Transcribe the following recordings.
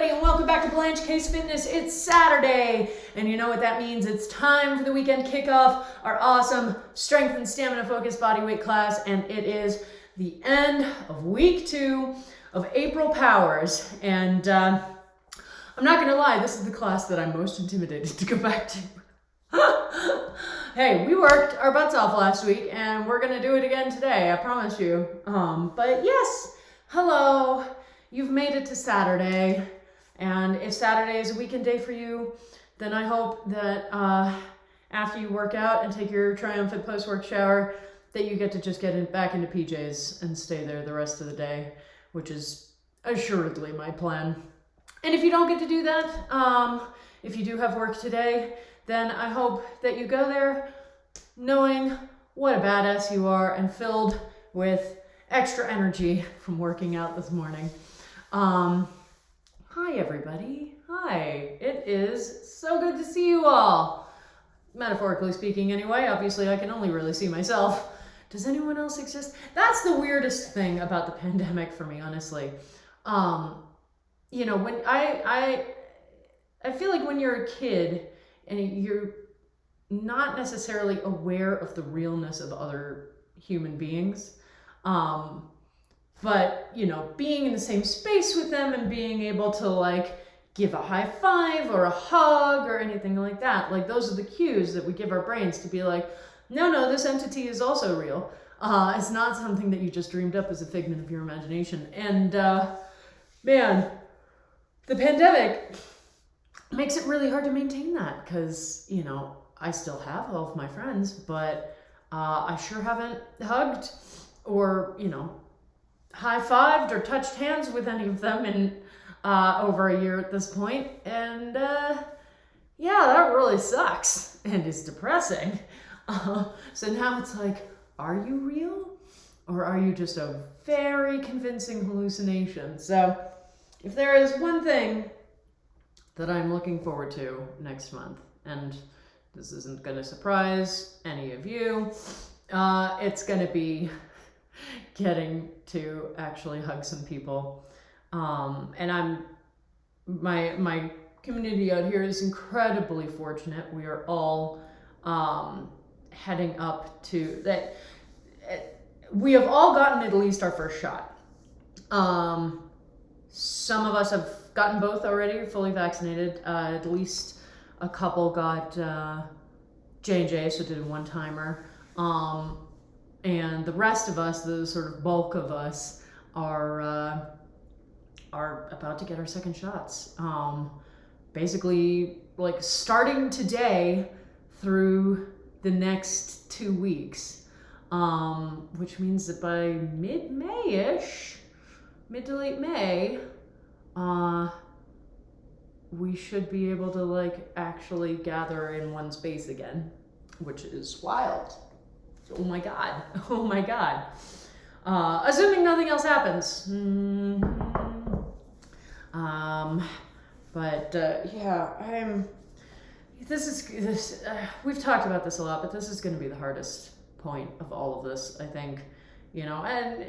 everybody, and welcome back to Blanche Case Fitness. It's Saturday, and you know what that means. It's time for the weekend kickoff, our awesome strength and stamina focused bodyweight class, and it is the end of week 2 of April Powers. And I'm not gonna lie, this is the class that I'm most intimidated to go back to. Hey, we worked our butts off last week, and we're gonna do it again today, I promise you. But yes, hello. You've made it to Saturday, and if Saturday is a weekend day for you, then I hope that after you work out and take your triumphant post-work shower, that you get to just get back into PJs and stay there the rest of the day, which is assuredly my plan. And if you don't get to do that, if you do have work today, then I hope that you go there knowing what a badass you are and filled with extra energy from working out this morning. Hi everybody. Hi. It is so good to see you all. Metaphorically speaking anyway, obviously I can only really see myself. Does anyone else exist? That's the weirdest thing about the pandemic for me, honestly. You know, when I feel like when you're a kid and you're not necessarily aware of the realness of other human beings, but, you know, being in the same space with them and being able to, like, give a high five or a hug or anything like that, like, those are the cues that we give our brains to be like, no, this entity is also real. It's not something that you just dreamed up as a figment of your imagination. And, man, the pandemic makes it really hard to maintain that because, you know, I still have all of my friends, but I sure haven't hugged or, you know, high-fived or touched hands with any of them in over a year at this point. And yeah, that really sucks and is depressing. So now it's like, are you real? Or are you just a very convincing hallucination? So if there is one thing that I'm looking forward to next month, and this isn't going to surprise any of you, it's going to be getting to actually hug some people. And my community out here is incredibly fortunate. We are all heading up to that. We have all gotten at least our first shot. Some of us have gotten both already, fully vaccinated. At least a couple got J&J, so did a one-timer. And the rest of us, the sort of bulk of us, are about to get our second shots. Basically, like starting today through the next 2 weeks, which means that by mid-May-ish, mid to late May, we should be able to like actually gather in one space again, which is wild. Oh my God. Oh my God. Assuming nothing else happens. Yeah, we've talked about this a lot, but this is going to be the hardest point of all of this, I think, you know, and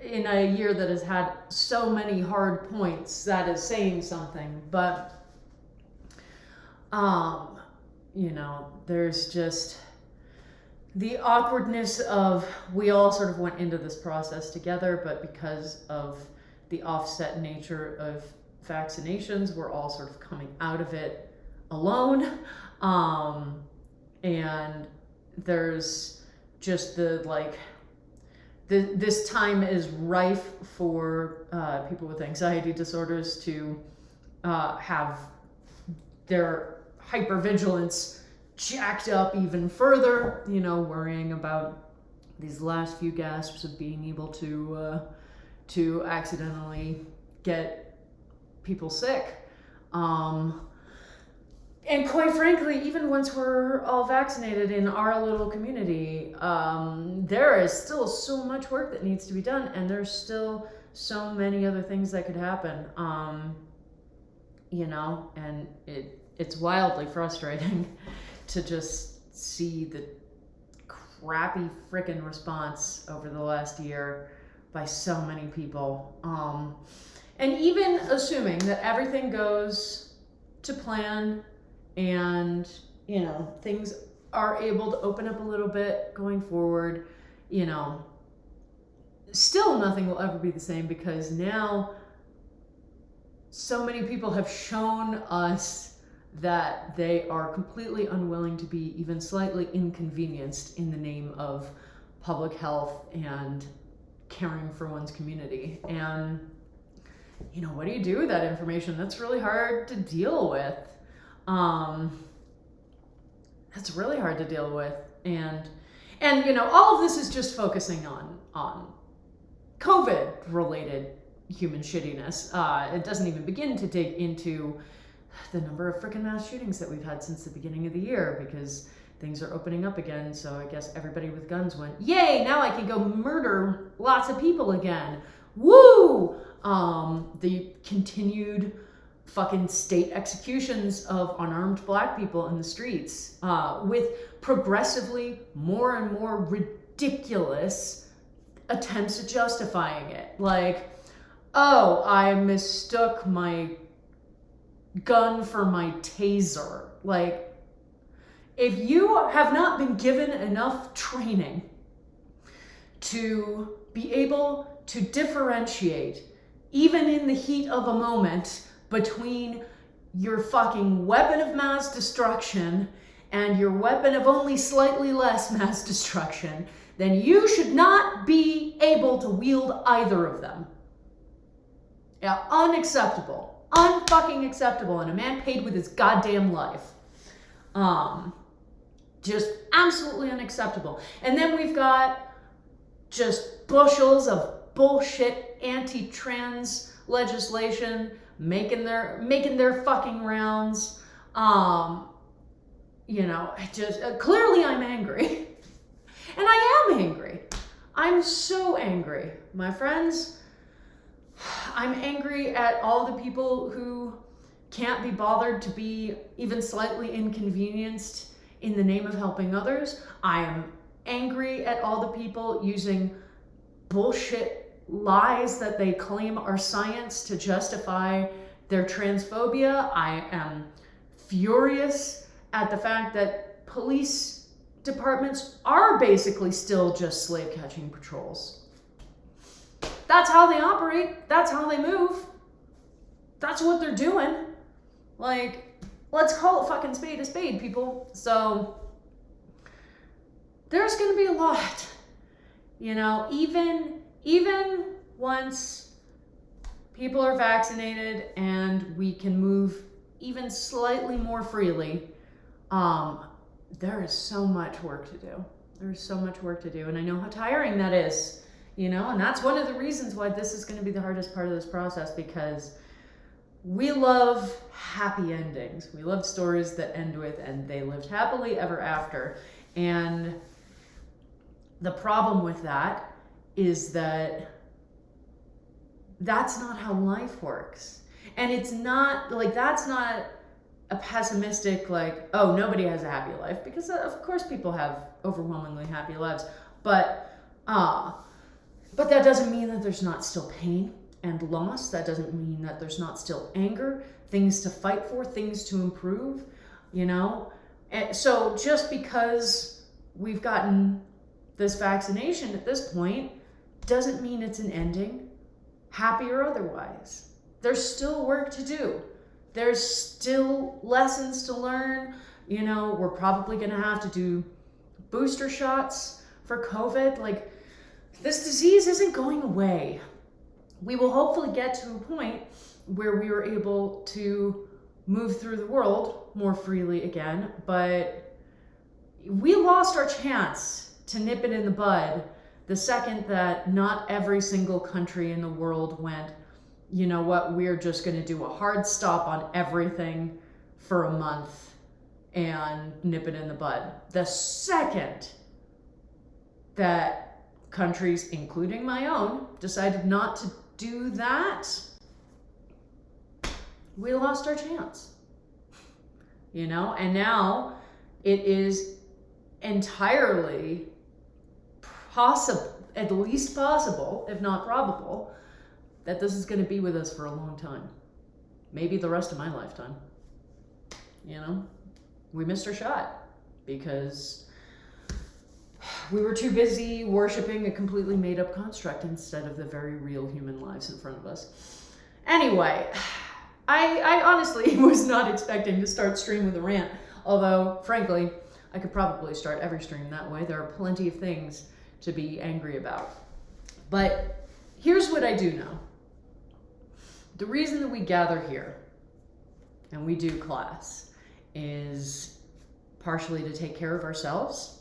in a year that has had so many hard points, that is saying something, but, you know, there's just the awkwardness of we all sort of went into this process together, but because of the offset nature of vaccinations, we're all sort of coming out of it alone. And there's just this time is rife for people with anxiety disorders to have their hypervigilance jacked up even further, you know, worrying about these last few gasps of being able to accidentally get people sick. And quite frankly, even once we're all vaccinated in our little community, there is still so much work that needs to be done, and there's still so many other things that could happen, you know, and it's wildly frustrating to just see the crappy frickin' response over the last year by so many people. And even assuming that everything goes to plan and, you know, things are able to open up a little bit going forward, you know, still nothing will ever be the same, because now so many people have shown us that they are completely unwilling to be even slightly inconvenienced in the name of public health and caring for one's community. And, you know, what do you do with that information? That's really hard to deal with. That's really hard to deal with. And you know, all of this is just focusing on COVID-related human shittiness. It doesn't even begin to dig into the number of freaking mass shootings that we've had since the beginning of the year, because things are opening up again. So I guess everybody with guns went, yay, now I can go murder lots of people again. Woo! The continued fucking state executions of unarmed black people in the streets, with progressively more and more ridiculous attempts at justifying it. Like, oh, I mistook my gun for my taser. Like, if you have not been given enough training to be able to differentiate, even in the heat of a moment, between your fucking weapon of mass destruction and your weapon of only slightly less mass destruction, then you should not be able to wield either of them. Yeah, unacceptable. Unfucking acceptable. And a man paid with his goddamn life. Just absolutely unacceptable. And then we've got just bushels of bullshit anti-trans legislation making their fucking rounds. You know, clearly I'm angry. And I am angry. I'm so angry, my friends. I'm angry at all the people who can't be bothered to be even slightly inconvenienced in the name of helping others. I am angry at all the people using bullshit lies that they claim are science to justify their transphobia. I am furious at the fact that police departments are basically still just slave catching patrols. That's how they operate. That's how they move. That's what they're doing. Like, let's call it fucking spade a spade, people. So there's going to be a lot, you know, even once people are vaccinated and we can move even slightly more freely, there is so much work to do. There's so much work to do. And I know how tiring that is, you know, and that's one of the reasons why this is going to be the hardest part of this process, because we love happy endings. We love stories that end with, and they lived happily ever after. And the problem with that is that that's not how life works. And it's not like, that's not a pessimistic, like, oh, nobody has a happy life, because of course people have overwhelmingly happy lives, but that doesn't mean that there's not still pain and loss. That doesn't mean that there's not still anger, things to fight for, things to improve, you know? And so just because we've gotten this vaccination at this point doesn't mean it's an ending, happy or otherwise. There's still work to do. There's still lessons to learn. You know, we're probably going to have to do booster shots for COVID. Like, this disease isn't going away. We will hopefully get to a point where we are able to move through the world more freely again, but we lost our chance to nip it in the bud the second that not every single country in the world went, you know what, we're just going to do a hard stop on everything for a month and nip it in the bud. The second that countries, including my own, decided not to do that, we lost our chance. You know, and now it is entirely possible, at least possible, if not probable, that this is going to be with us for a long time. Maybe the rest of my lifetime. You know, we missed our shot because we were too busy worshiping a completely made up construct instead of the very real human lives in front of us. Anyway, I honestly was not expecting to start stream with a rant, although frankly, I could probably start every stream that way. There are plenty of things to be angry about. But here's what I do know. The reason that we gather here and we do class is partially to take care of ourselves,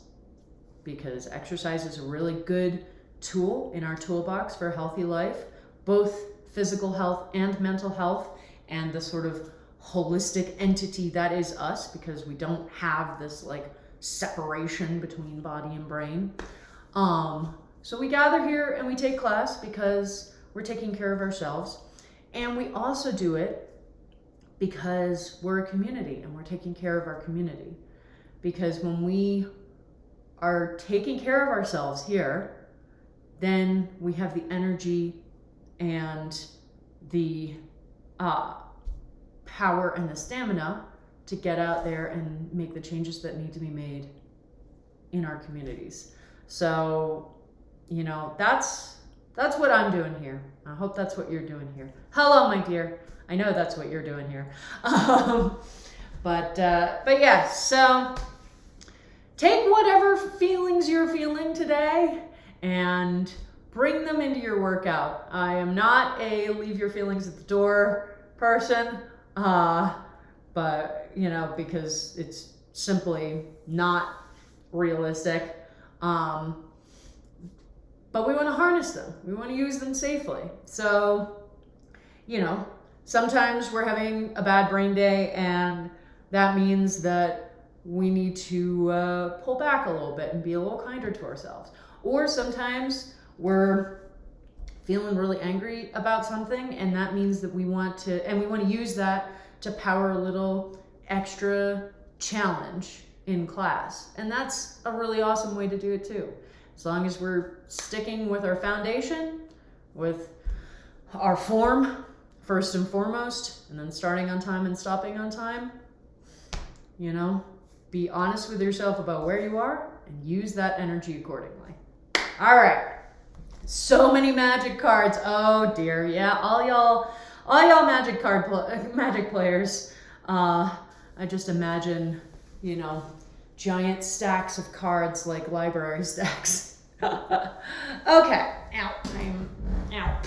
because exercise is a really good tool in our toolbox for a healthy life, both physical health and mental health, and the sort of holistic entity that is us, because we don't have this like separation between body and brain. So we gather here and we take class because we're taking care of ourselves. And we also do it because we're a community and we're taking care of our community. Because when we are taking care of ourselves here, then we have the energy and the power and the stamina to get out there and make the changes that need to be made in our communities. So, you know, that's what I'm doing here. I hope that's what you're doing here. Hello, my dear. I know that's what you're doing here. But yeah, so take whatever feelings you're feeling today and bring them into your workout. I am not a leave your feelings at the door person, but you know, because it's simply not realistic. But we want to harness them. We want to use them safely. So, you know, sometimes we're having a bad brain day, and that means that we need to pull back a little bit and be a little kinder to ourselves. Or sometimes we're feeling really angry about something, and that means that we want to use that to power a little extra challenge in class. And that's a really awesome way to do it too. As long as we're sticking with our foundation, with our form, first and foremost, and then starting on time and stopping on time, you know, be honest with yourself about where you are and use that energy accordingly. All right. So many magic cards. Oh dear. Yeah. All y'all magic players. I just imagine, you know, giant stacks of cards like library stacks. Okay. Ow. Ow.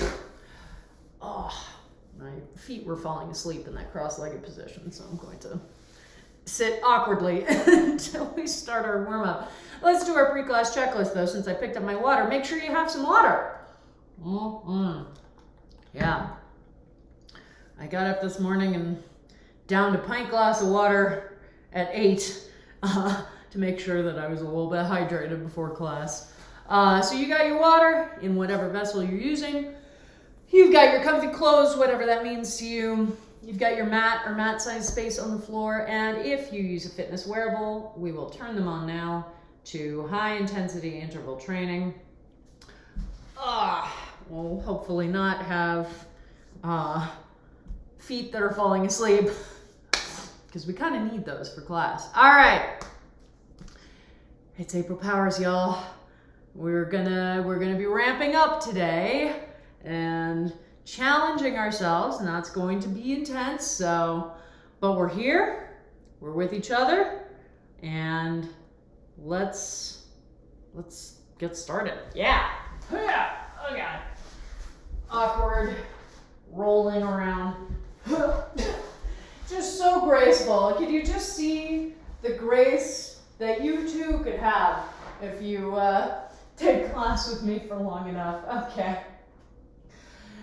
Oh, my feet were falling asleep in that cross-legged position, so I'm going to sit awkwardly until we start our warm-up. Let's do our pre-class checklist, though, since I picked up my water. Make sure you have some water. Yeah. I got up this morning and downed a pint glass of water at 8 to make sure that I was a little bit hydrated before class. So you got your water in whatever vessel you're using. You've got your comfy clothes, whatever that means to you. You've got your mat or mat-sized space on the floor. And if you use a fitness wearable, we will turn them on now to high-intensity interval training. We'll hopefully not have feet that are falling asleep, because we kind of need those for class. All right. It's April Powers, y'all. We're gonna be ramping up today and challenging ourselves, and that's going to be intense. So, but we're here, we're with each other, and let's get started. Yeah. Oh God. Awkward, rolling around. Just so graceful. Could you just see the grace that you too could have if you take class with me for long enough? Okay.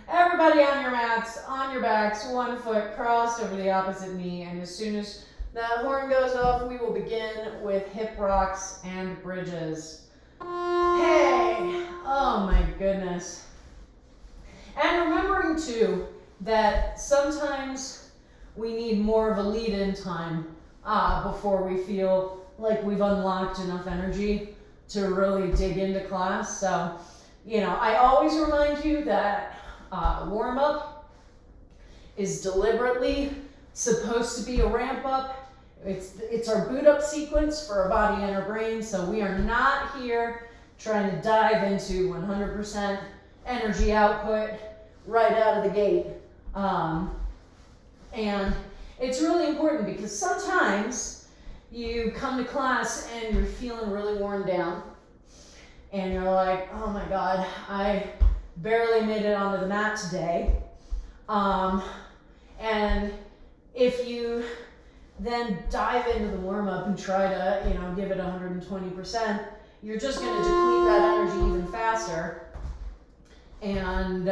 Everybody on your mats, on your backs, one foot crossed over the opposite knee, and as soon as that horn goes off, we will begin with hip rocks and bridges. Hey! Oh my goodness. And remembering too that sometimes we need more of a lead-in time before we feel like we've unlocked enough energy to really dig into class. So, you know, I always remind you that warm up is deliberately supposed to be a ramp up. It's our boot up sequence for our body and our brain, so we are not here trying to dive into 100% energy output right out of the gate. And it's really important because sometimes you come to class and you're feeling really worn down and you're like, oh my God, I barely made it onto the mat today. And if you then dive into the warm-up and try to, give it 120%, you're just going to deplete that energy even faster. And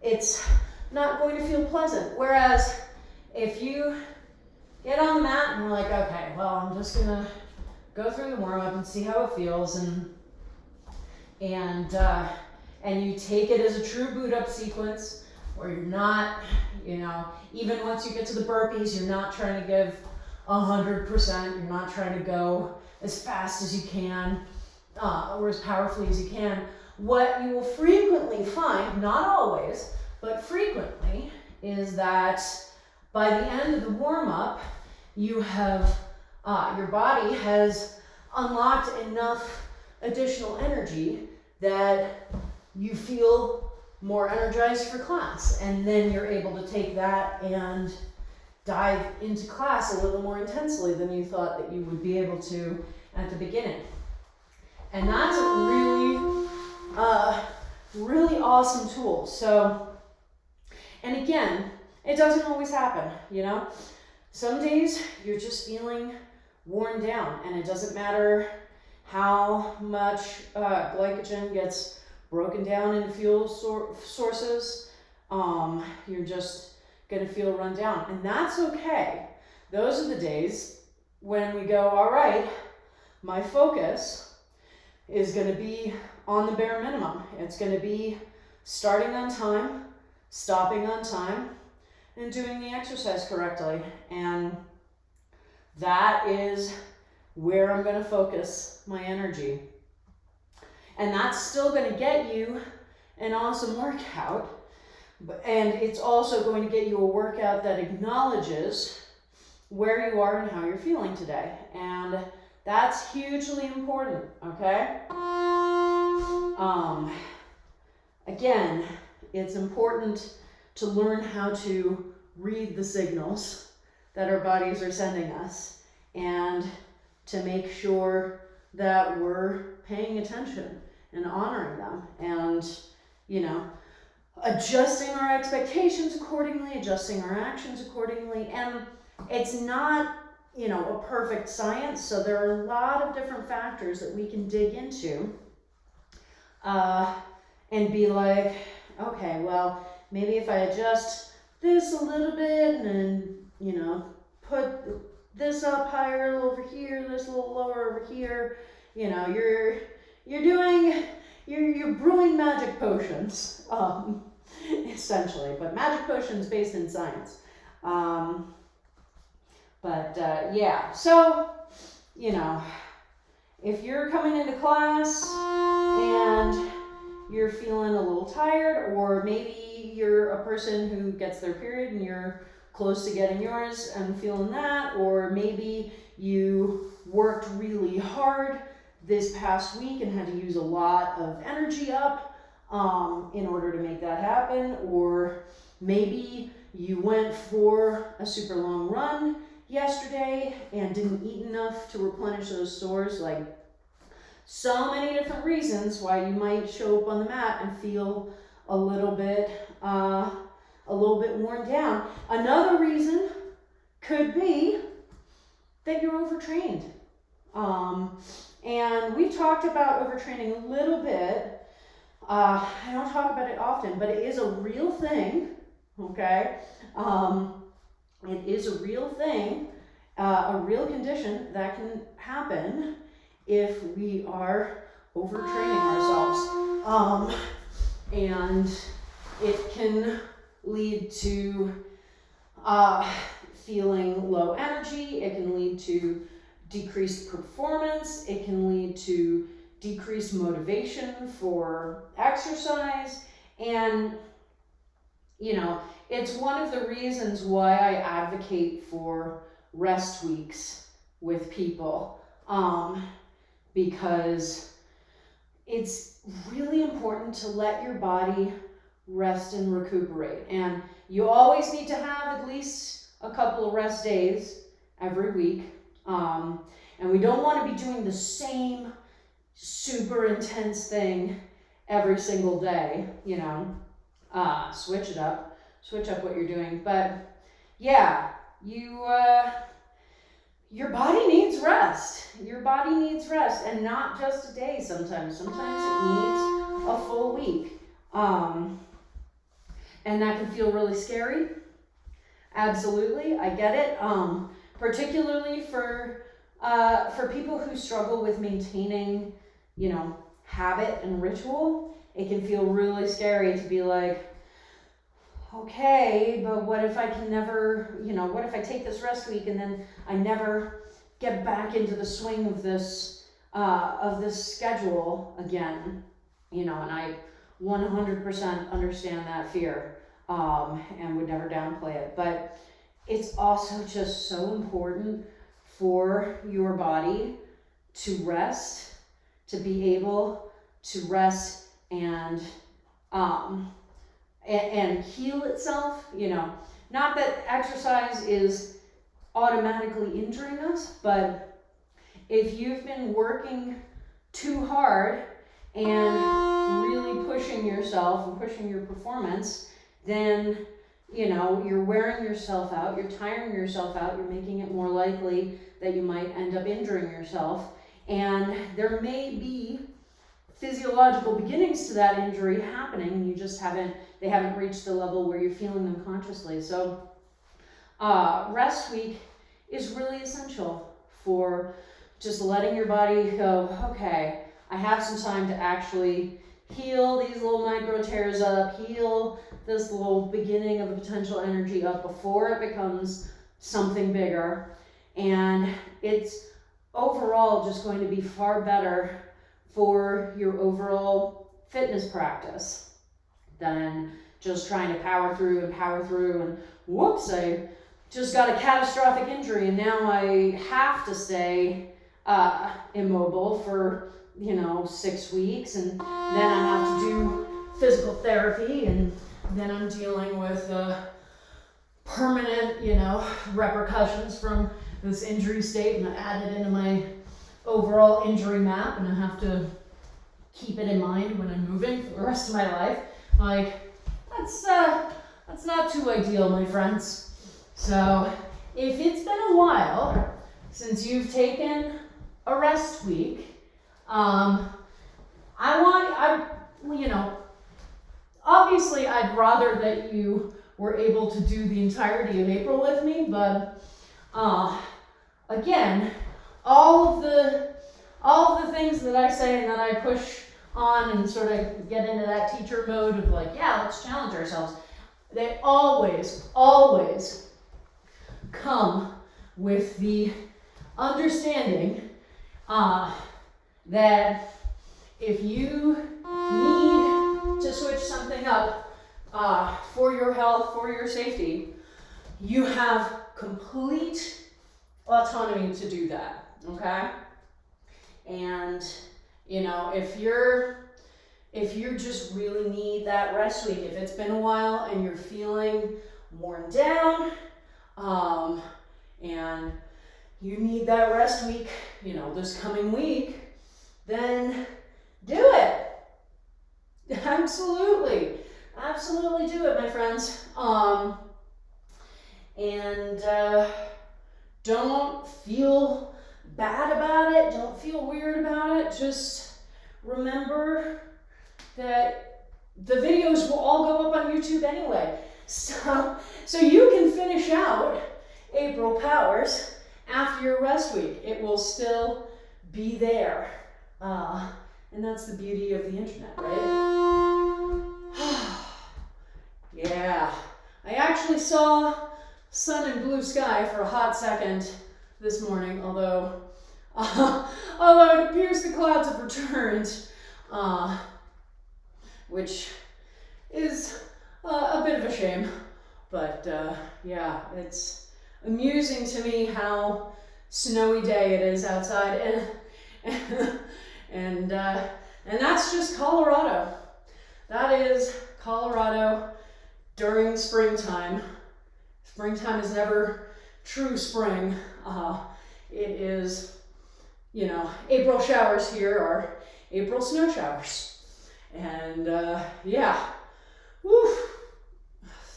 it's not going to feel pleasant. Whereas if you get on the mat and you're like, okay, well, I'm just going to go through the warm-up and see how it feels, and you take it as a true boot-up sequence where you're not, even once you get to the burpees, you're not trying to give 100%. You're not trying to go as fast as you can or as powerfully as you can. What you will frequently find, not always, but frequently, is that by the end of the warm-up, you have, your body has unlocked enough additional energy that you feel more energized for class, and then you're able to take that and dive into class a little more intensely than you thought that you would be able to at the beginning. And that's a really awesome tool. So, and again, it doesn't always happen, Some days you're just feeling worn down, and it doesn't matter how much glycogen gets broken down into fuel sources, you're just going to feel run down. And that's okay. Those are the days when we go, all right, my focus is going to be on the bare minimum. It's going to be starting on time, stopping on time, and doing the exercise correctly. And that is where I'm going to focus my energy. And that's still going to get you an awesome workout, and it's also going to get you a workout that acknowledges where you are and how you're feeling today. And that's hugely important, okay? Again, it's important to learn how to read the signals that our bodies are sending us, and to make sure that we're paying attention and honoring them, and adjusting our expectations accordingly, adjusting our actions accordingly. And it's not a perfect science, so there are a lot of different factors that we can dig into and be like, okay, well, maybe if I adjust this a little bit and put this up higher over here, this a little lower over here, you're brewing magic potions, essentially, but magic potions based in science. Yeah, so, if you're coming into class and you're feeling a little tired, or maybe you're a person who gets their period and you're close to getting yours and feeling that, or maybe you worked really hard this past week and had to use a lot of energy up in order to make that happen, or maybe you went for a super long run yesterday and didn't eat enough to replenish those stores. Like, so many different reasons why you might show up on the mat and feel a little bit worn down. Another reason could be that you're overtrained. And we talked about overtraining a little bit. I don't talk about it often, but it is a real thing, okay? It is a real thing, a real condition that can happen if we are overtraining ourselves. And it can lead to feeling low energy. It can lead to decreased performance. It can lead to decreased motivation for exercise. And you know, it's one of the reasons why I advocate for rest weeks with people, because it's really important to let your body rest and recuperate. And you always need to have at least a couple of rest days every week. And we don't want to be doing the same super intense thing every single day, you know. Switch it up. Switch up what you're doing. But yeah, your body needs rest. Your body needs rest, and not just a day sometimes. Sometimes it needs a full week. And that can feel really scary. Absolutely, I get it. Particularly for people who struggle with maintaining, you know, habit and ritual, it can feel really scary to be like, okay, but what if I can never, you know, what if I take this rest week and then I never get back into the swing of this schedule again, you know? And I 100% understand that fear, and would never downplay it. But it's also just so important for your body to rest, to be able to rest and heal itself. You know, not that exercise is automatically injuring us, but if you've been working too hard and really pushing yourself and pushing your performance, then, you know, you're wearing yourself out, you're tiring yourself out, you're making it more likely that you might end up injuring yourself. And there may be physiological beginnings to that injury happening, and you just they haven't reached the level where you're feeling them consciously. So rest week is really essential for just letting your body go, okay, I have some time to actually heal these little micro tears up, heal this little beginning of a potential energy up before it becomes something bigger. And it's overall just going to be far better for your overall fitness practice than just trying to power through and whoops, I just got a catastrophic injury and now I have to stay immobile for, you know, 6 weeks, and then I have to do physical therapy, and then I'm dealing with permanent, you know, repercussions from this injury state, and I add it into my overall injury map, and I have to keep it in mind when I'm moving for the rest of my life. Like, that's not too ideal, my friends. So if it's been a while since you've taken a rest week, you know, obviously I'd rather that you were able to do the entirety of April with me, but again, all of the things that I say and that I push on and sort of get into that teacher mode of like, yeah, let's challenge ourselves, they always come with the understanding that if you need to switch something up for your health, for your safety, you have complete autonomy to do that, okay? And, you know, if you just really need that rest week, if it's been a while and you're feeling worn down, and you need that rest week, you know, this coming week, then do it. Absolutely do it, my friends. And don't feel bad about it. Don't feel weird about it. Just remember that the videos will all go up on YouTube anyway. So you can finish out April Powers after your rest week. It will still be there. And that's the beauty of the internet, right? Yeah. I actually saw sun and blue sky for a hot second this morning, although it appears the clouds have returned, which is a bit of a shame. But yeah, it's amusing to me how snowy day it is outside, and that's just Colorado. That is Colorado during springtime. Springtime is never true spring. It is, you know, April showers here are April snow showers, and yeah, woo.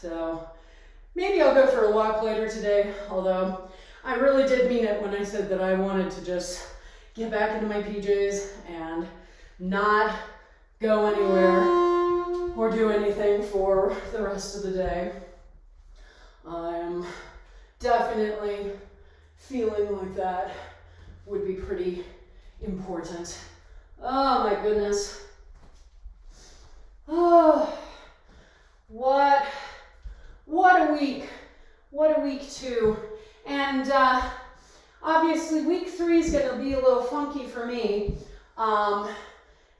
So maybe I'll go for a walk later today, although I really did mean it when I said that I wanted to just get back into my PJs and not go anywhere or do anything for the rest of the day. I'm definitely feeling like that would be pretty important. Oh my goodness. Oh, what a week. What a week 2. And obviously week 3 is going to be a little funky for me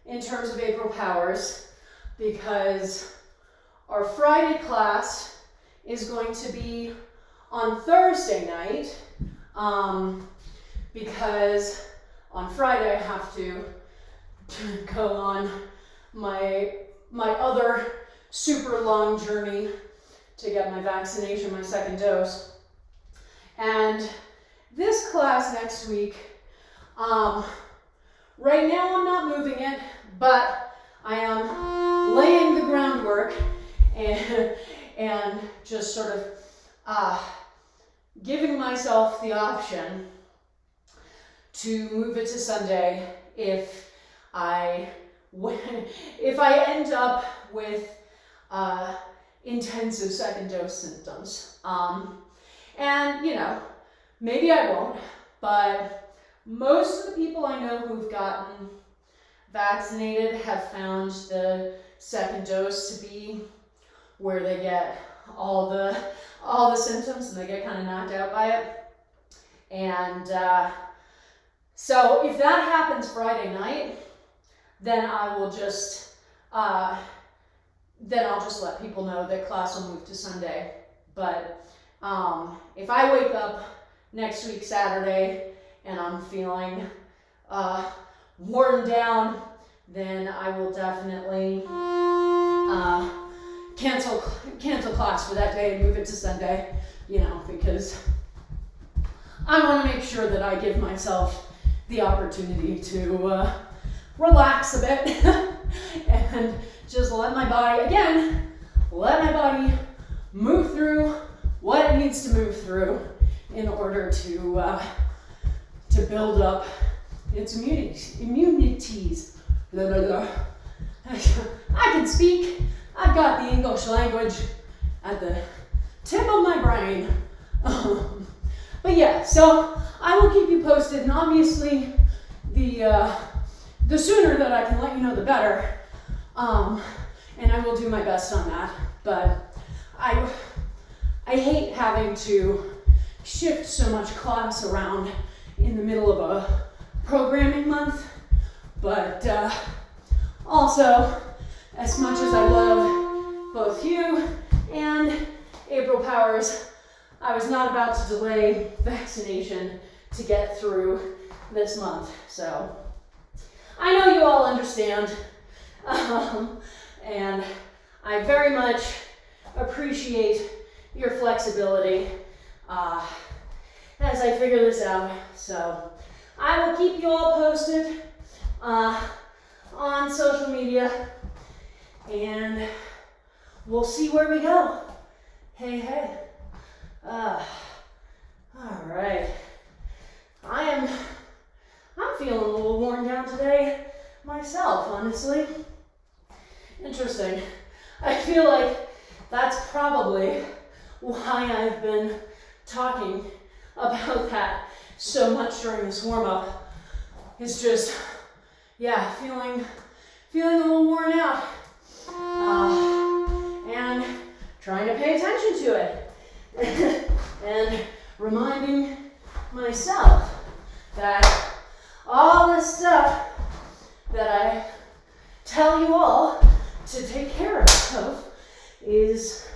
in terms of April Powers, because our Friday class is going to be on Thursday night, because on Friday I have to go on my other super long journey to get my vaccination, my second dose. And this class next week, right now I'm not moving it, but I am laying the groundwork and just sort of giving myself the option to move it to Sunday if I end up with intensive second dose symptoms. And you know, maybe I won't, but most of the people I know who've gotten vaccinated have found the second dose to be where they get all the symptoms and they get kind of knocked out by it. And so if that happens Friday night, then I will just then I'll just let people know that class will move to Sunday. But if I wake up next week Saturday and I'm feeling worn down, then I will definitely cancel class for that day and move it to Sunday, you know, because I want to make sure that I give myself the opportunity to relax a bit and just let my body move through what it needs to move through in order to build up its immunities. Blah, blah, blah. I can speak. I've got the English language at the tip of my brain. But yeah, so I will keep you posted, and obviously the sooner that I can let you know, the better. And I will do my best on that. But I hate having to shift so much class around in the middle of a programming month. But also, as much as I love both you and April Powers, I was not about to delay vaccination to get through this month. So I know you all understand, and I very much appreciate your flexibility as I figure this out. So I will keep you all posted on social media, and we'll see where we go. Hey. All right. I'm feeling a little worn down today myself, honestly. Interesting. I feel like that's probably why I've been talking about that so much during this warm-up. It's just, yeah, feeling a little worn out. And trying to pay attention to it. And reminding myself that all this stuff that I tell you all to take care of is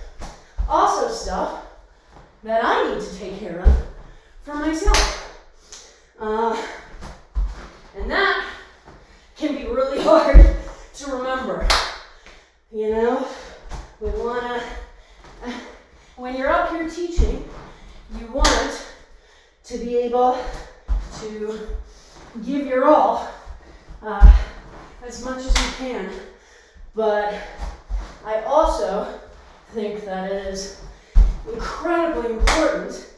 also stuff that I need to take care of for myself. And that can be really hard to remember. You know, we want to, when you're up here teaching, you want to be able to give your all as much as you can. But I also think that it is incredibly important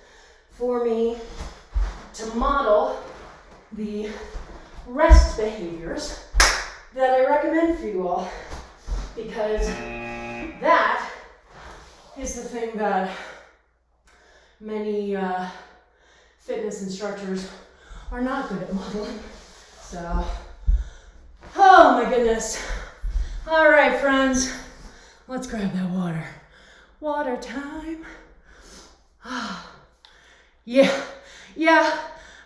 for me to model the rest behaviors that I recommend for you all, because that is the thing that many fitness instructors are not good at modeling. So, oh my goodness. All right, friends, let's grab that water. Water time. Yeah,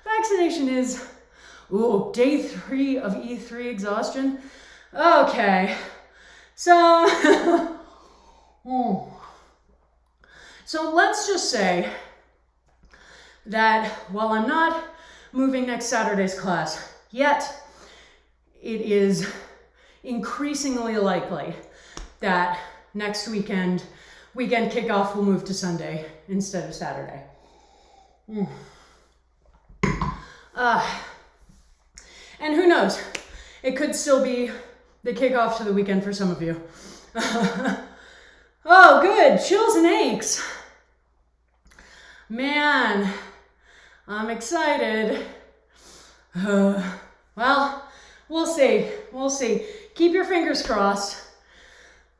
vaccination is, day 3 of E3 exhaustion. Okay, so, so let's just say that while I'm not moving next Saturday's class yet, it is increasingly likely that next weekend kickoff will move to Sunday instead of Saturday. And who knows, it could still be the kickoff to the weekend for some of you. Oh, good, chills and aches. Man, I'm excited. Well, we'll see. Keep your fingers crossed.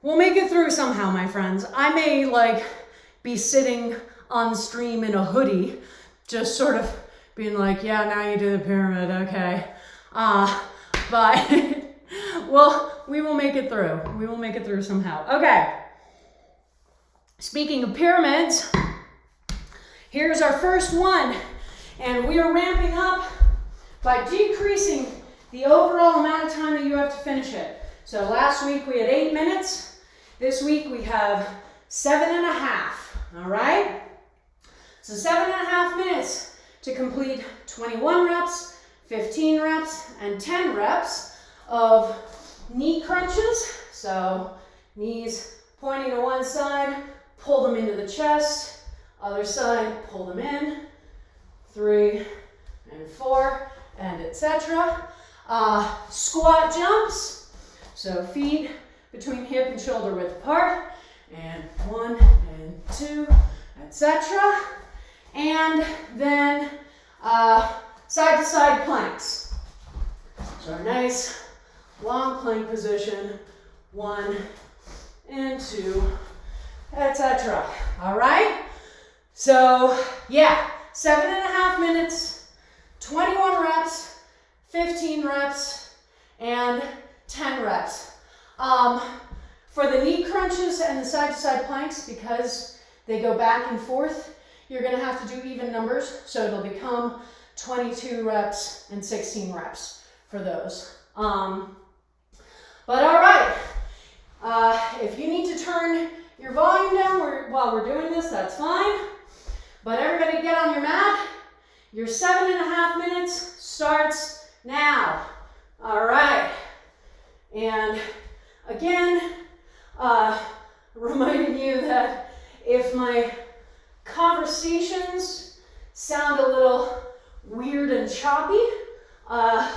We'll make it through somehow, my friends. I may be sitting on stream in a hoodie, just sort of being like, yeah, now you do the pyramid, okay. But we will make it through. We will make it through somehow. Okay. Speaking of pyramids, here's our first one. And we are ramping up by decreasing the overall amount of time that you have to finish it. So last week we had 8 minutes. This week we have 7.5, all right? So 7.5 minutes to complete 21 reps, 15 reps, and 10 reps of knee crunches. So knees pointing to one side, pull them into the chest. Other side, pull them in. 3 and 4, and etc. Squat jumps. So feet between hip and shoulder width apart. And 1 and 2, etc. And then side to side planks. So a nice long plank position. 1 and 2, etc. All right? So yeah, 7.5 minutes, 21 reps, 15 reps, and 10 reps. For the knee crunches and the side-to-side planks, because they go back and forth, you're gonna have to do even numbers, so it'll become 22 reps and 16 reps for those. But all right, if you need to turn your volume down while we're doing this, that's fine. But everybody get on your mat. Your 7.5 minutes starts now. All right. And again, reminding you that if my conversations sound a little weird and choppy, I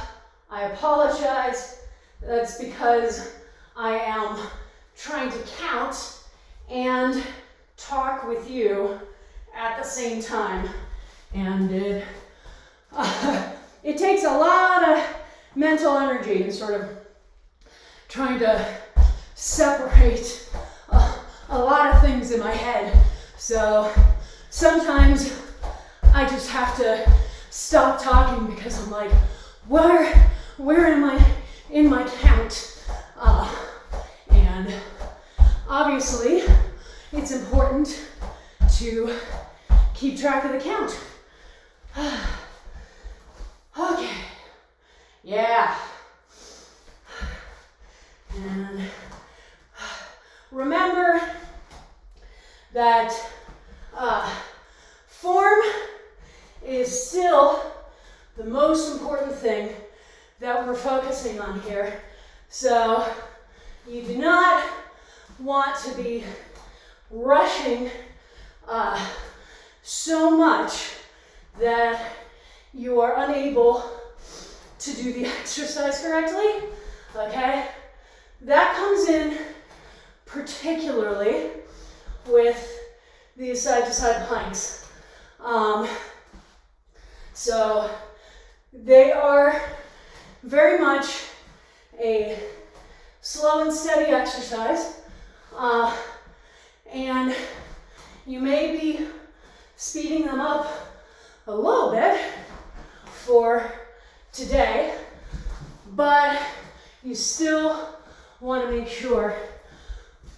apologize. That's because I am trying to count and talk with you at the same time, and it takes a lot of mental energy and sort of trying to separate a lot of things in my head. So sometimes I just have to stop talking because I'm like, where am I in my count? And obviously it's important to keep track of the count. Okay, yeah. And remember, that form is still the most important thing that we're focusing on here. So you do not want to be rushing so much that you are unable to do the exercise correctly, okay? That comes in particularly with these side-to-side planks. So they are very much a slow and steady exercise, and you may be speeding them up a little bit for today, but you still want to make sure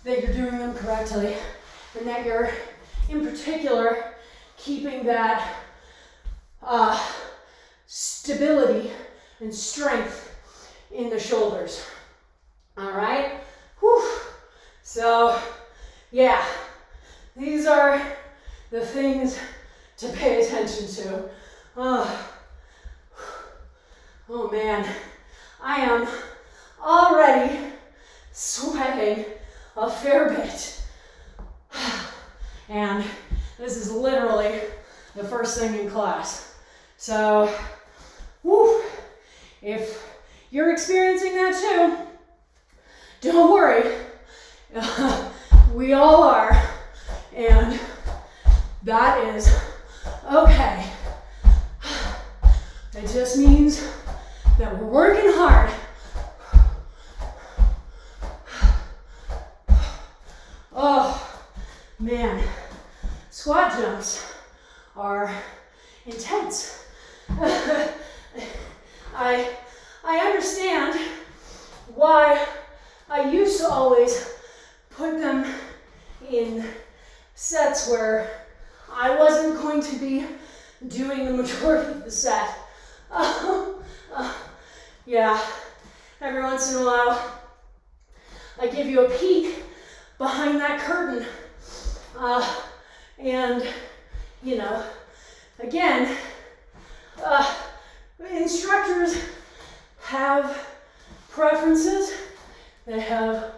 that you're doing them correctly and that you're, in particular, keeping that stability and strength in the shoulders. All right? Whew. So, yeah, these are the things to pay attention to. Oh man, I am already sweating a fair bit. And this is literally the first thing in class. So, whew, if you're experiencing that too, don't worry. We all are. And that is okay. It just means that we're working hard. Oh, man. Squat jumps are intense. I understand why I used to always put them in sets where I wasn't going to be doing the majority of the set. Yeah, every once in a while, I give you a peek behind that curtain. And, you know, again, instructors have preferences. They have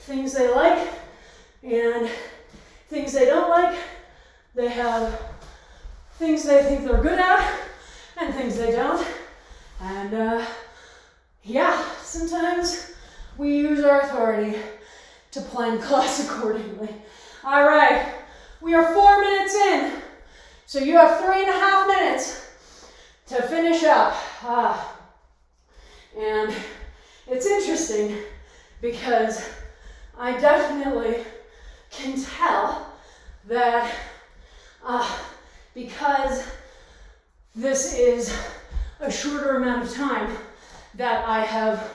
things they like and things they don't like. They have things they think they're good at and things they don't. And yeah, sometimes we use our authority to plan class accordingly. All right, we are 4 minutes in, so you have 3.5 minutes to finish up. And it's interesting because I definitely can tell that because this is a shorter amount of time, that I have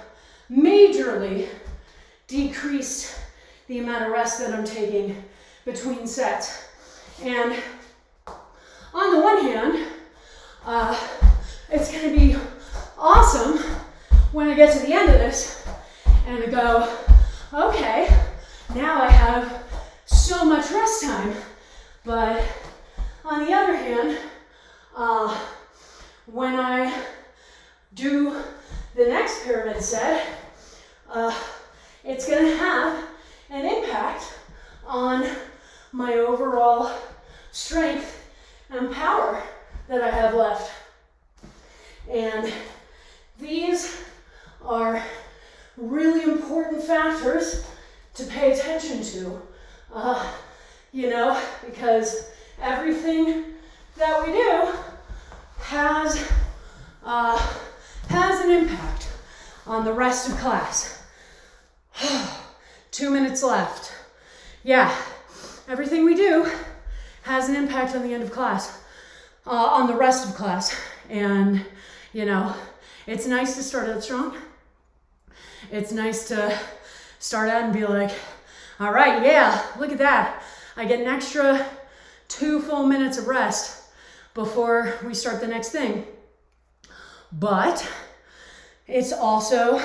majorly decreased the amount of rest that I'm taking between sets. And on the one hand, it's going to be awesome when I get to the end of this and I go, okay, now I have so much rest time. But on the other hand, when I do the next pyramid set, it's going to have an impact on my overall strength and power that I have left. And these are really important factors to pay attention to, you know, because everything that we do has an impact on the rest of class. 2 minutes left. Yeah, everything we do has an impact on the end of class, on the rest of class. And, you know, it's nice to start out strong. It's nice to start out and be like, all right, yeah, look at that. I get an extra 2 full minutes of rest before we start the next thing. But it also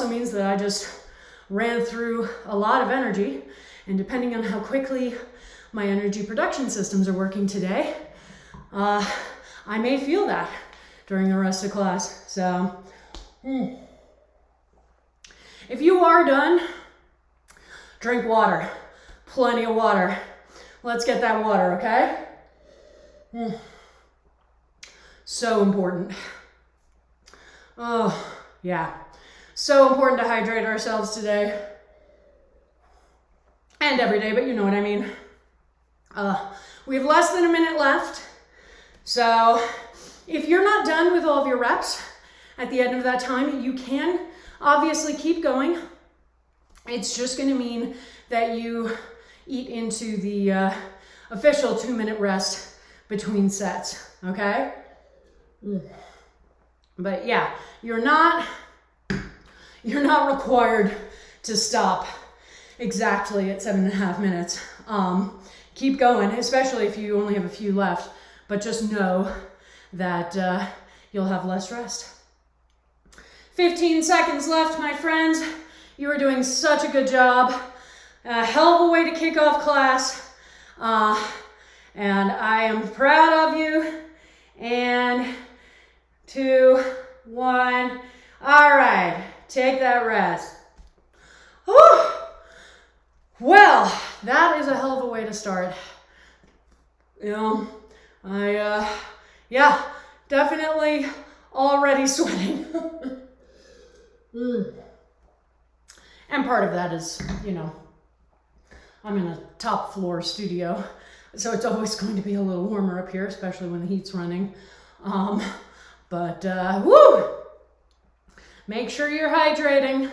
means that I just ran through a lot of energy, and depending on how quickly my energy production systems are working today, I may feel that during the rest of class. So if you are done, drink water, plenty of water. Let's get that water, okay? So important. Oh, yeah. So important to hydrate ourselves today. And every day, but you know what I mean. We have less than a minute left. So if you're not done with all of your reps at the end of that time, you can obviously keep going. It's just going to mean that you eat into the official 2-minute rest between sets, okay? But yeah, you're not required to stop exactly at 7.5 minutes. Keep going, especially if you only have a few left, but just know that you'll have less rest. 15 seconds left, my friends. You are doing such a good job. A hell of a way to kick off class. And I am proud of you. And 2, 1. All right, take that rest. Whew. Well, that is a hell of a way to start. You know, yeah, definitely already sweating. And part of that is, you know, I'm in a top floor studio, so it's always going to be a little warmer up here, especially when the heat's running. Woo! Make sure you're hydrating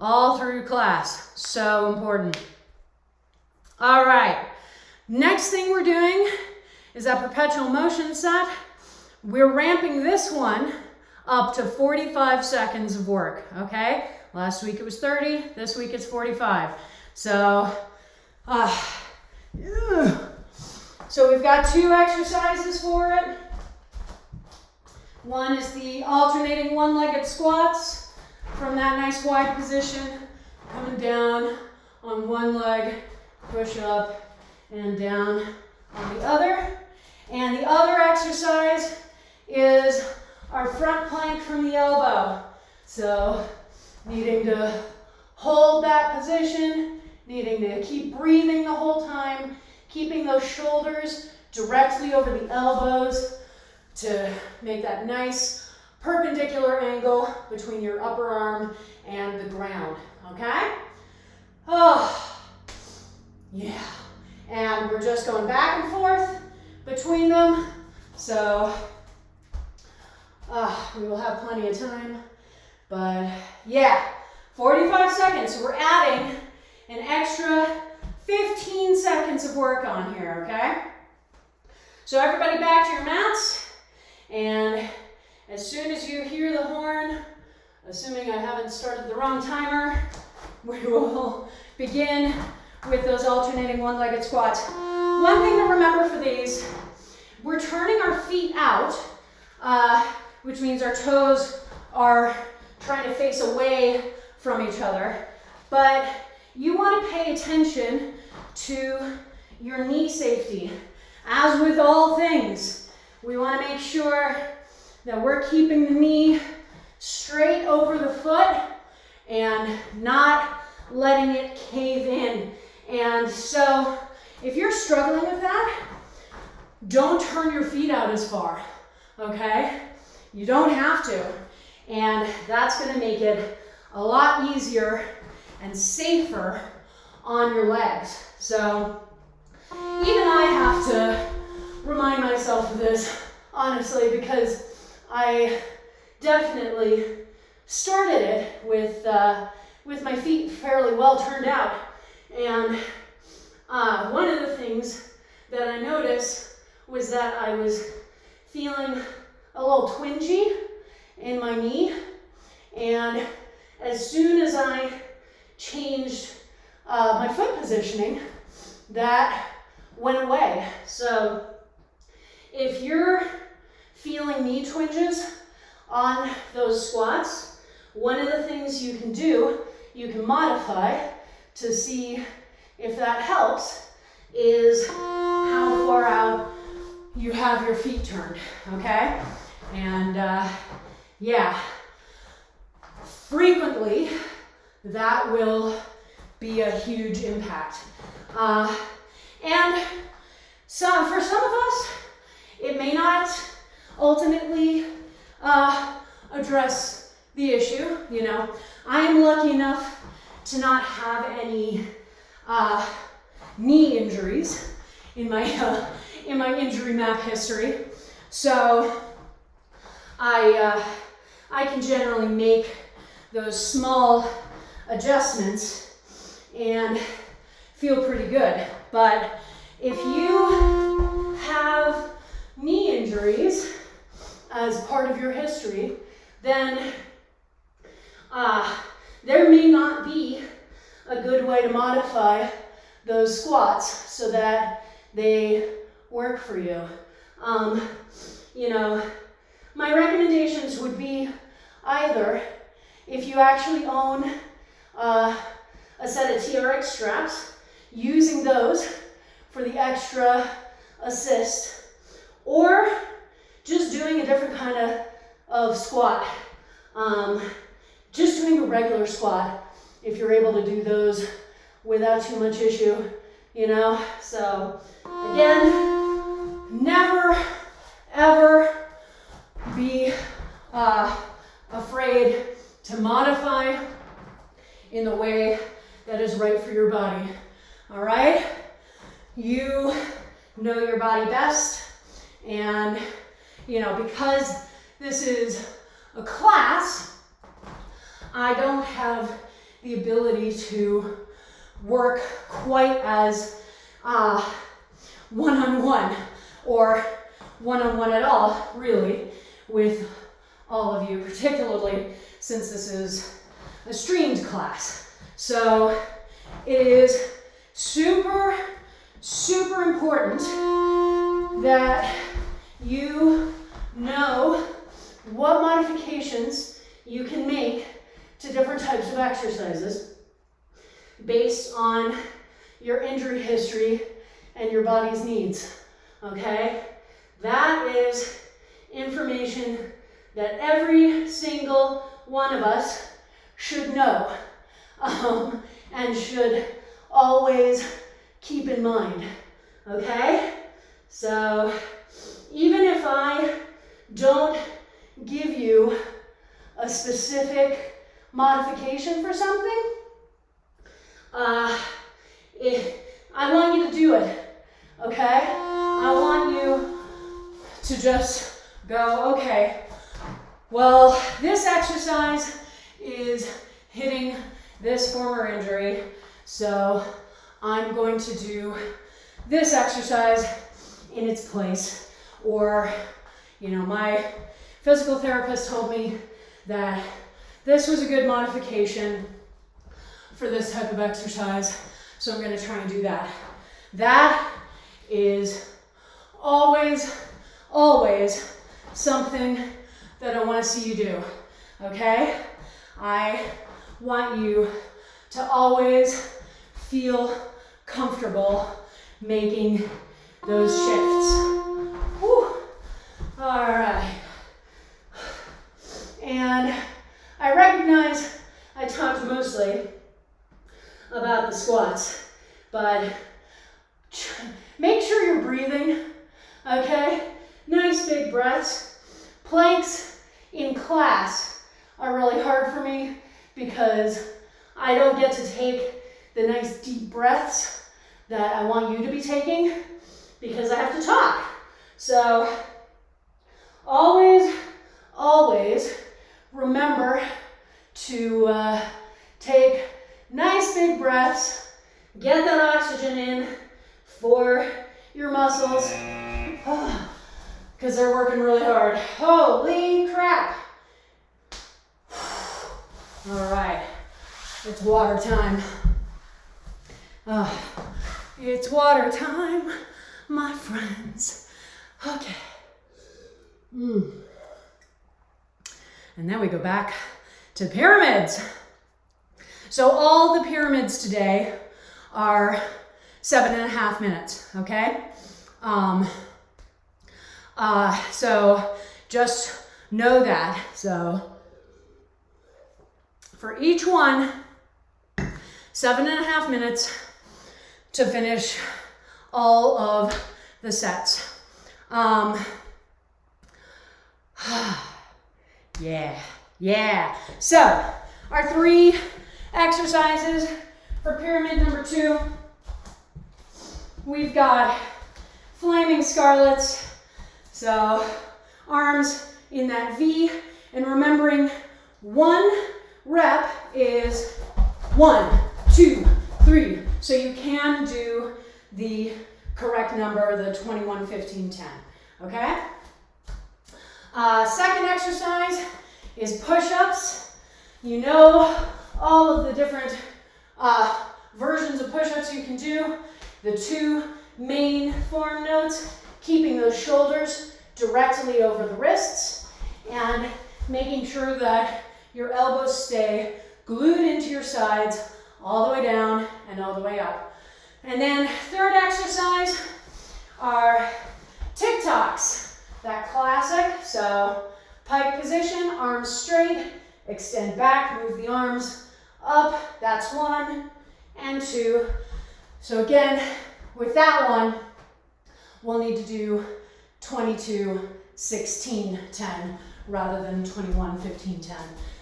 all through class. So important. All right. Next thing we're doing is that perpetual motion set. We're ramping this one up to 45 seconds of work, okay? Last week it was 30, this week it's 45. So we've got 2 exercises for it. One is the alternating one-legged squats from that nice wide position, coming down on one leg, push up and down on the other. And the other exercise is our front plank from the elbow. So needing to hold that position, needing to keep breathing the whole time, keeping those shoulders directly over the elbows to make that nice perpendicular angle between your upper arm and the ground, okay? Oh, yeah. And we're just going back and forth between them. So we will have plenty of time. But yeah, 45 seconds. So we're adding an extra 15 seconds of work on here, okay? So everybody back to your mats. And as soon as you hear the horn, assuming I haven't started the wrong timer, we will begin with those alternating one-legged squats. One thing to remember for these, we're turning our feet out, which means our toes are trying to face away from each other. But you want to pay attention to your knee safety. As with all things, we want to make sure that we're keeping the knee straight over the foot and not letting it cave in. And so if you're struggling with that, don't turn your feet out as far, okay? You don't have to. And that's going to make it a lot easier and safer on your legs. So even I have to remind myself of this, honestly, because I definitely started it with my feet fairly well turned out. And one of the things that I noticed was that I was feeling a little twingy in my knee. And as soon as I changed my foot positioning, that went away. So if you're feeling knee twinges on those squats, one of the things you can do, you can modify to see if that helps, is how far out you have your feet turned, okay? And yeah, frequently that will be a huge impact. And so for some of us, it may not ultimately address the issue. You know, I am lucky enough to not have any knee injuries in my injury map history, so I can generally make those small adjustments and feel pretty good. But if you have knee injuries as part of your history, then there may not be a good way to modify those squats so that they work for you. You know, my recommendations would be either, if you actually own a set of TRX straps, using those for the extra assist, or just doing a different kind of squat. Just doing a regular squat, if you're able to do those without too much issue, you know? So again, never, ever be afraid to modify in the way that is right for your body, all right? You know your body best, and you know, because this is a class, I don't have the ability to work quite as one-on-one or one-on-one at all, really, with all of you, particularly since this is a streamed class. So it is super, super important that you know what modifications you can make to different types of exercises based on your injury history and your body's needs, okay? That is information that every single one of us should know and should always keep in mind, okay? So even if I don't give you a specific modification for something, I want you to do it, okay? I want you to just go, okay, well, this exercise is hitting this former injury, so I'm going to do this exercise in its place. Or, you know, my physical therapist told me that this was a good modification for this type of exercise, so I'm going to try and do that. That is always, always something that I want to see you do, okay? I want you to always feel comfortable making those shifts. Whew. All right. And I recognize I talked mostly about the squats, but make sure you're breathing, okay? Nice big breaths. Planks in class are really hard for me because I don't get to take the nice deep breaths that I want you to be taking because I have to talk. So always, always remember to take nice big breaths, get that oxygen in for your muscles, because they're working really hard. Holy crap. All right, it's water time. It's water time, my friends. Okay. And then we go back to pyramids. So all the pyramids today are 7.5 minutes, okay? So just know that. So for each one, 7.5 minutes to finish all of the sets. Yeah. So our 3 exercises for pyramid number 2, we've got flaming scarlets. So arms in that V, and remembering 1 rep is 1, 2, 3. So you can do the correct number, the 21, 15, 10, okay? Second exercise is push-ups. You know all of the different versions of push-ups you can do. The 2 main form notes, keeping those shoulders directly over the wrists and making sure that your elbows stay glued into your sides all the way down and all the way up. And then third exercise are TikToks, that classic. So pike position, arms straight, extend back, move the arms up. That's 1 and 2. So again, with that one, we'll need to do 22, 16, 10 rather than 21, 15, 10.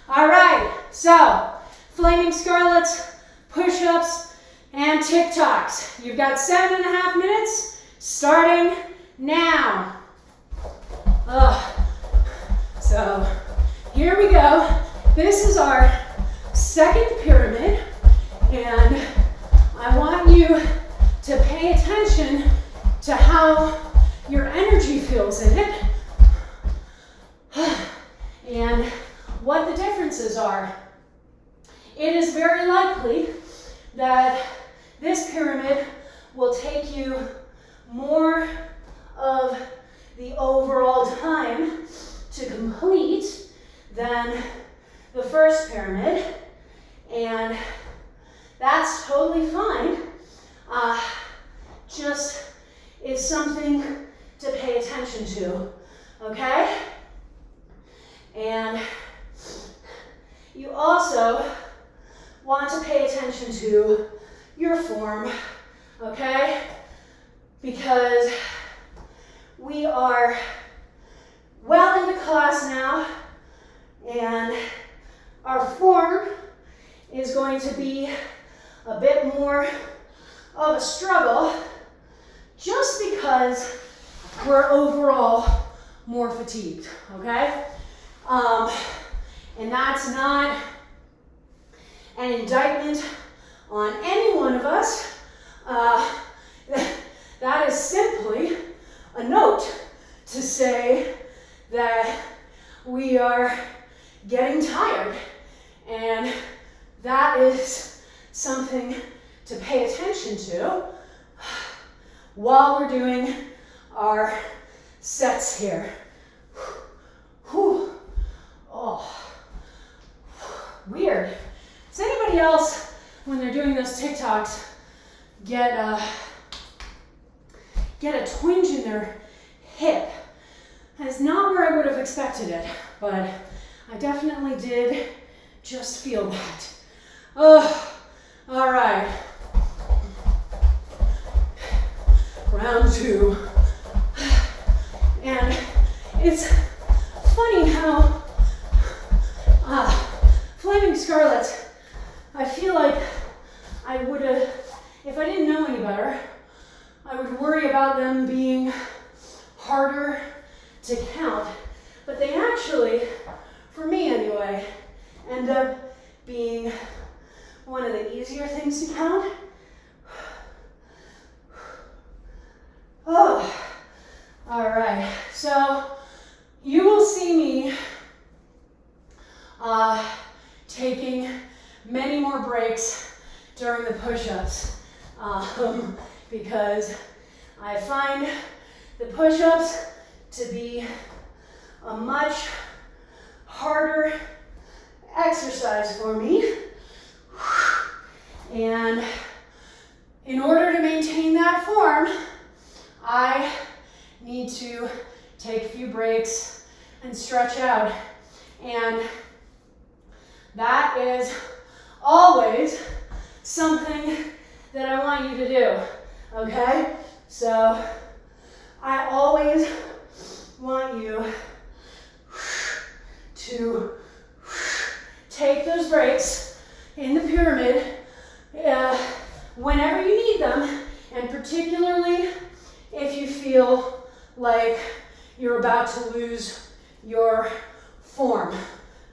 All right, so flaming scarlets, push-ups, and TikToks. You've got 7.5 minutes starting now. So here we go. This is our second pyramid, and I want you to pay attention to how your energy feels in it and what the differences are. It is very likely that this pyramid will take you more of the overall time to complete than the first pyramid, and that's totally fine. Just is something to pay attention to, okay? And you also want to pay attention to your form, okay? Because we are well into class now, and our form is going to be a bit more of a struggle just because we're overall more fatigued, okay? And that's not an indictment on any one of us. That is simply a note to say that we are getting tired, and that is something to pay attention to while we're doing our sets here. Whew. Oh, weird. Does anybody else, when they're doing those TikToks, get a twinge in their hip? That's not where I would have expected it, but I definitely did just feel that. Oh, all right. Round 2. And it's funny how flaming scarlets, I feel like I would have, if I didn't know any better, I would worry about them being harder to count. But they actually, for me anyway, end up being one of the easier things to count. Oh, all right. So you will see me taking many more breaks during the push-ups because I find the push-ups to be a much harder exercise for me. And in order to maintain And that is always something that I want you to do, okay? So I always want you to take those breaks in the pyramid whenever you need them, and particularly if you feel like you're about to lose your form,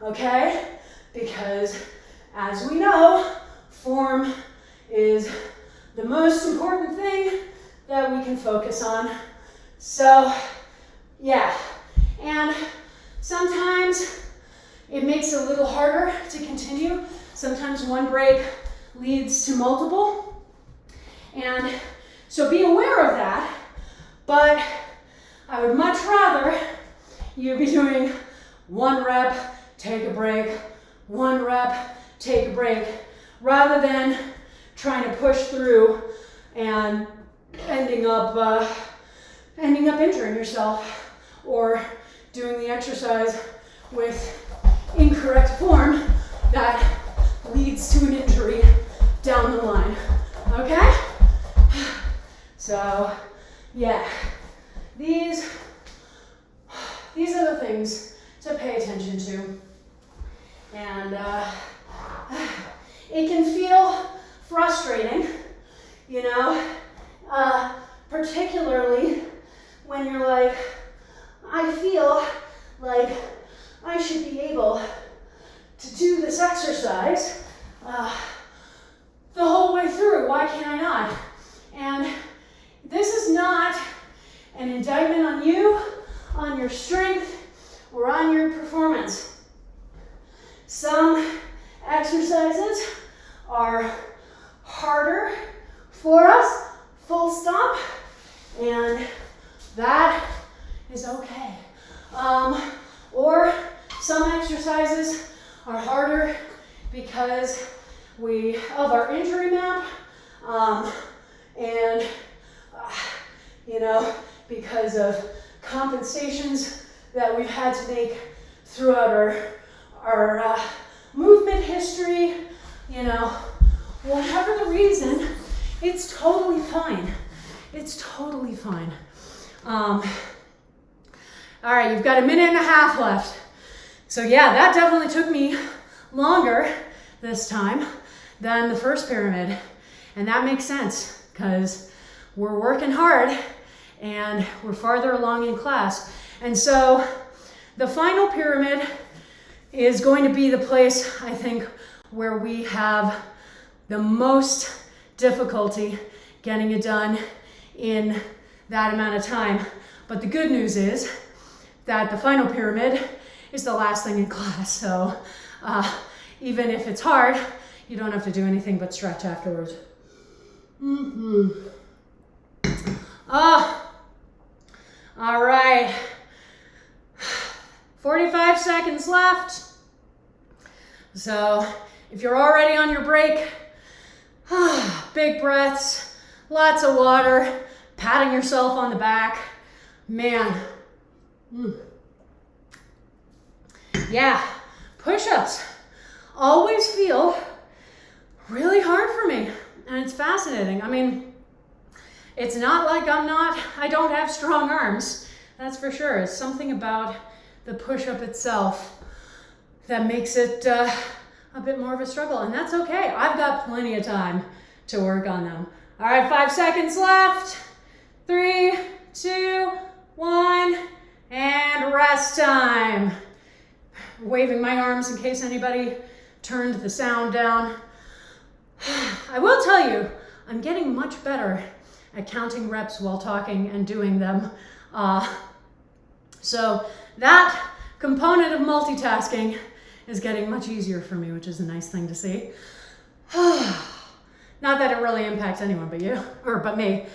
okay? Because as we know, form is the most important thing that we can focus on. So, yeah, and sometimes it makes it a little harder to continue. Sometimes one break leads to multiple. And so be aware of that, but I would much rather you be doing 1 rep, take a break, 1 rep, take a break, rather than trying to push through and ending up injuring yourself, or doing the exercise with incorrect form that leads to an injury down the line, okay? So, yeah, these are the things to pay attention to. And it can feel frustrating, you know, particularly when you're like, I feel like I should be able to do this exercise the whole way through. Why can't I not? And this is not an indictment on you, on your strength, or on your performance. Some exercises are harder for us, full stop, and that is okay. Or some exercises are harder because of our injury map, and you know, because of compensations that we've had to make throughout our movement history, you know, whatever the reason, it's totally fine. It's totally fine. All right, you've got 1.5 minutes left. So yeah, that definitely took me longer this time than the first pyramid. And that makes sense because we're working hard and we're farther along in class. And so the final pyramid is going to be the place, I think, where we have the most difficulty getting it done in that amount of time. But the good news is that the final pyramid is the last thing in class. So even if it's hard, you don't have to do anything but stretch afterwards. All right. 45 seconds left. So if you're already on your break, big breaths, lots of water, patting yourself on the back. Man. Yeah, push-ups always feel really hard for me, and it's fascinating. I mean, it's not like I don't have strong arms, that's for sure. It's something about the push-up itself that makes it a bit more of a struggle, and that's okay. I've got plenty of time to work on them. All right, 5 seconds left. 3, 2, 1, and rest time. Waving my arms in case anybody turned the sound down. I will tell you, I'm getting much better at counting reps while talking and doing them. So that component of multitasking is getting much easier for me, which is a nice thing to see. Not that it really impacts anyone but you, but me.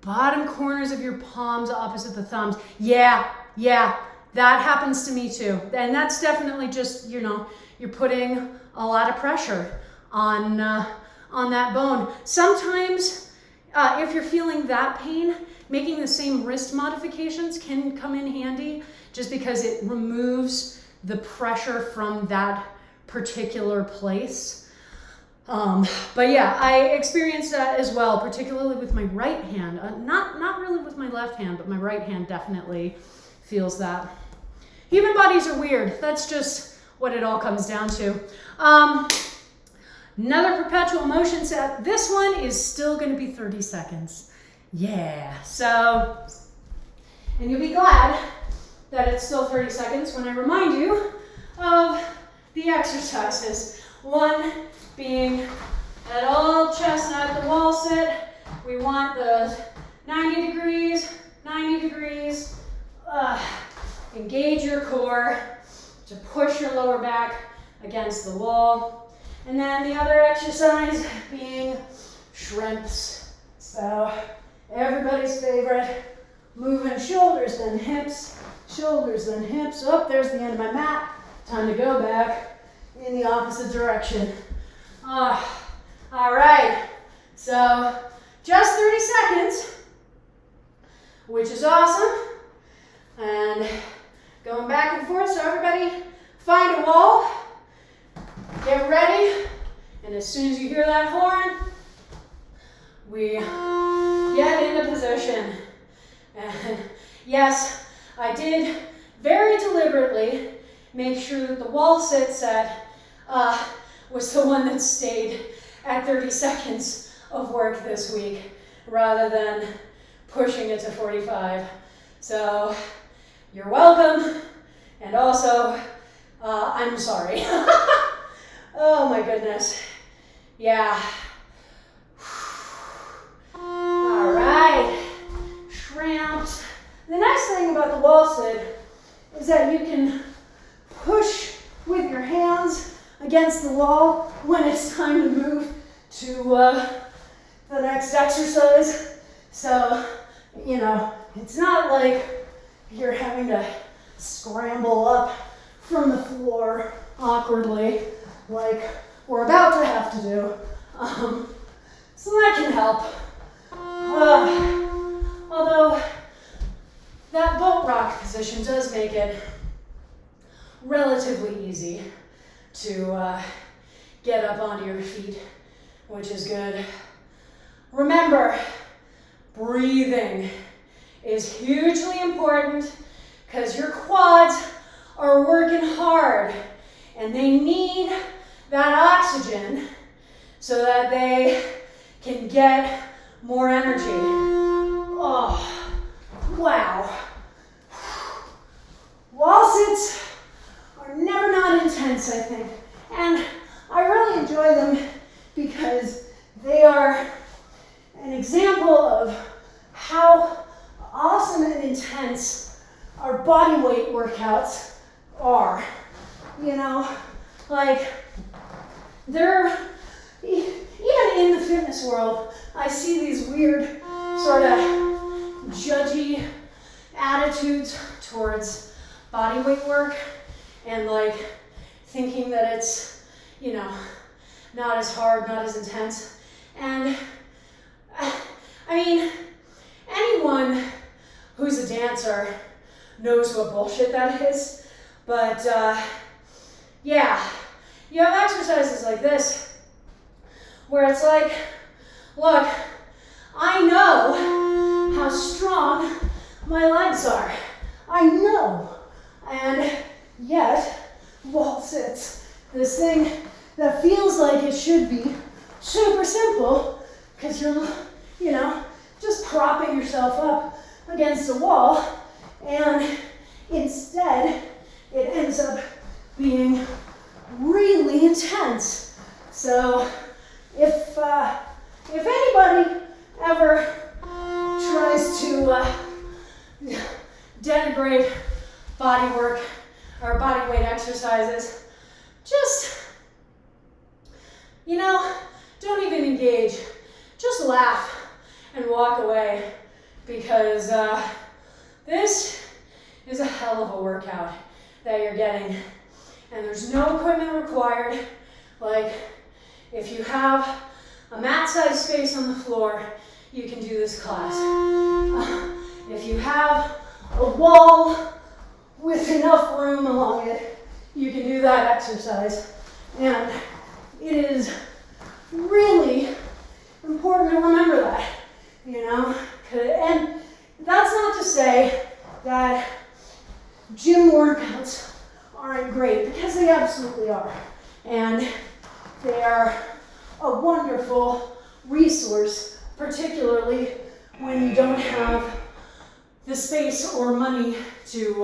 Bottom corners of your palms opposite the thumbs. Yeah, that happens to me too. And that's definitely just, you know, you're putting a lot of pressure on that bone. Sometimes, if you're feeling that pain, making the same wrist modifications can come in handy just because it removes the pressure from that particular place. But yeah, I experienced that as well, particularly with my right hand. Not really with my left hand, but my right hand definitely feels that. Human bodies are weird. That's just what it all comes down to. Another perpetual motion set. This one is still going to be 30 seconds. Yeah. So, and you'll be glad that it's still 30 seconds when I remind you of the exercises. One being that old chestnut, the wall sit. We want the 90 degrees, 90 degrees. Engage your core to push your lower back against the wall. And then the other exercise being shrimps. So everybody's favorite, moving shoulders then hips, shoulders then hips. Oh, there's the end of my mat. Time to go back in the opposite direction. All right, so just 30 seconds, which is awesome. And going back and forth, so everybody find a wall, get ready, and as soon as you hear that horn, we get into position. And yes, I did very deliberately make sure that the wall sit set was the one that stayed at 30 seconds of work this week, rather than pushing it to 45. So you're welcome, and also, I'm sorry. Oh my goodness. Yeah. All right, shrimps. The nice thing about the wall sit is that you can push with your hands against the wall when it's time to move to the next exercise. So, you know, it's not like you're having to scramble up from the floor awkwardly like we're about to have to do. So that can help. Although that boat rock position does make it relatively easy to get up onto your feet, which is good. Remember, breathing is hugely important because your quads are working hard and they need that oxygen so that they can get more energy. Oh, wow. Wall sits are never not intense, I think. And I really enjoy them because they are an example of how awesome and intense our body weight workouts are. You know, like they're, even in the fitness world, I see these weird sort of judgy attitudes towards body weight work and like thinking that it's, you know, not as hard, not as intense. And I mean, anyone who's a dancer knows what bullshit that is. But yeah, you have exercises like this where it's like, look, I know how strong my legs are. I know. And yet, wall sits, this thing that feels like it should be super simple because you're, you know, just propping yourself up against a wall, and instead it ends up being really intense. So if anybody ever tries to denigrate body work or body weight exercises, just, you know, don't even engage. Just laugh and walk away, because this is a hell of a workout that you're getting, and there's no equipment required. Like, if you have a mat-sized space on the floor, you can do this class. If you have a wall with enough room along it, you can do that exercise. And it is really important to remember that, you know? And that's not to say that gym workouts aren't great, because they absolutely are. And they are a wonderful resource, particularly when you don't have the space or money to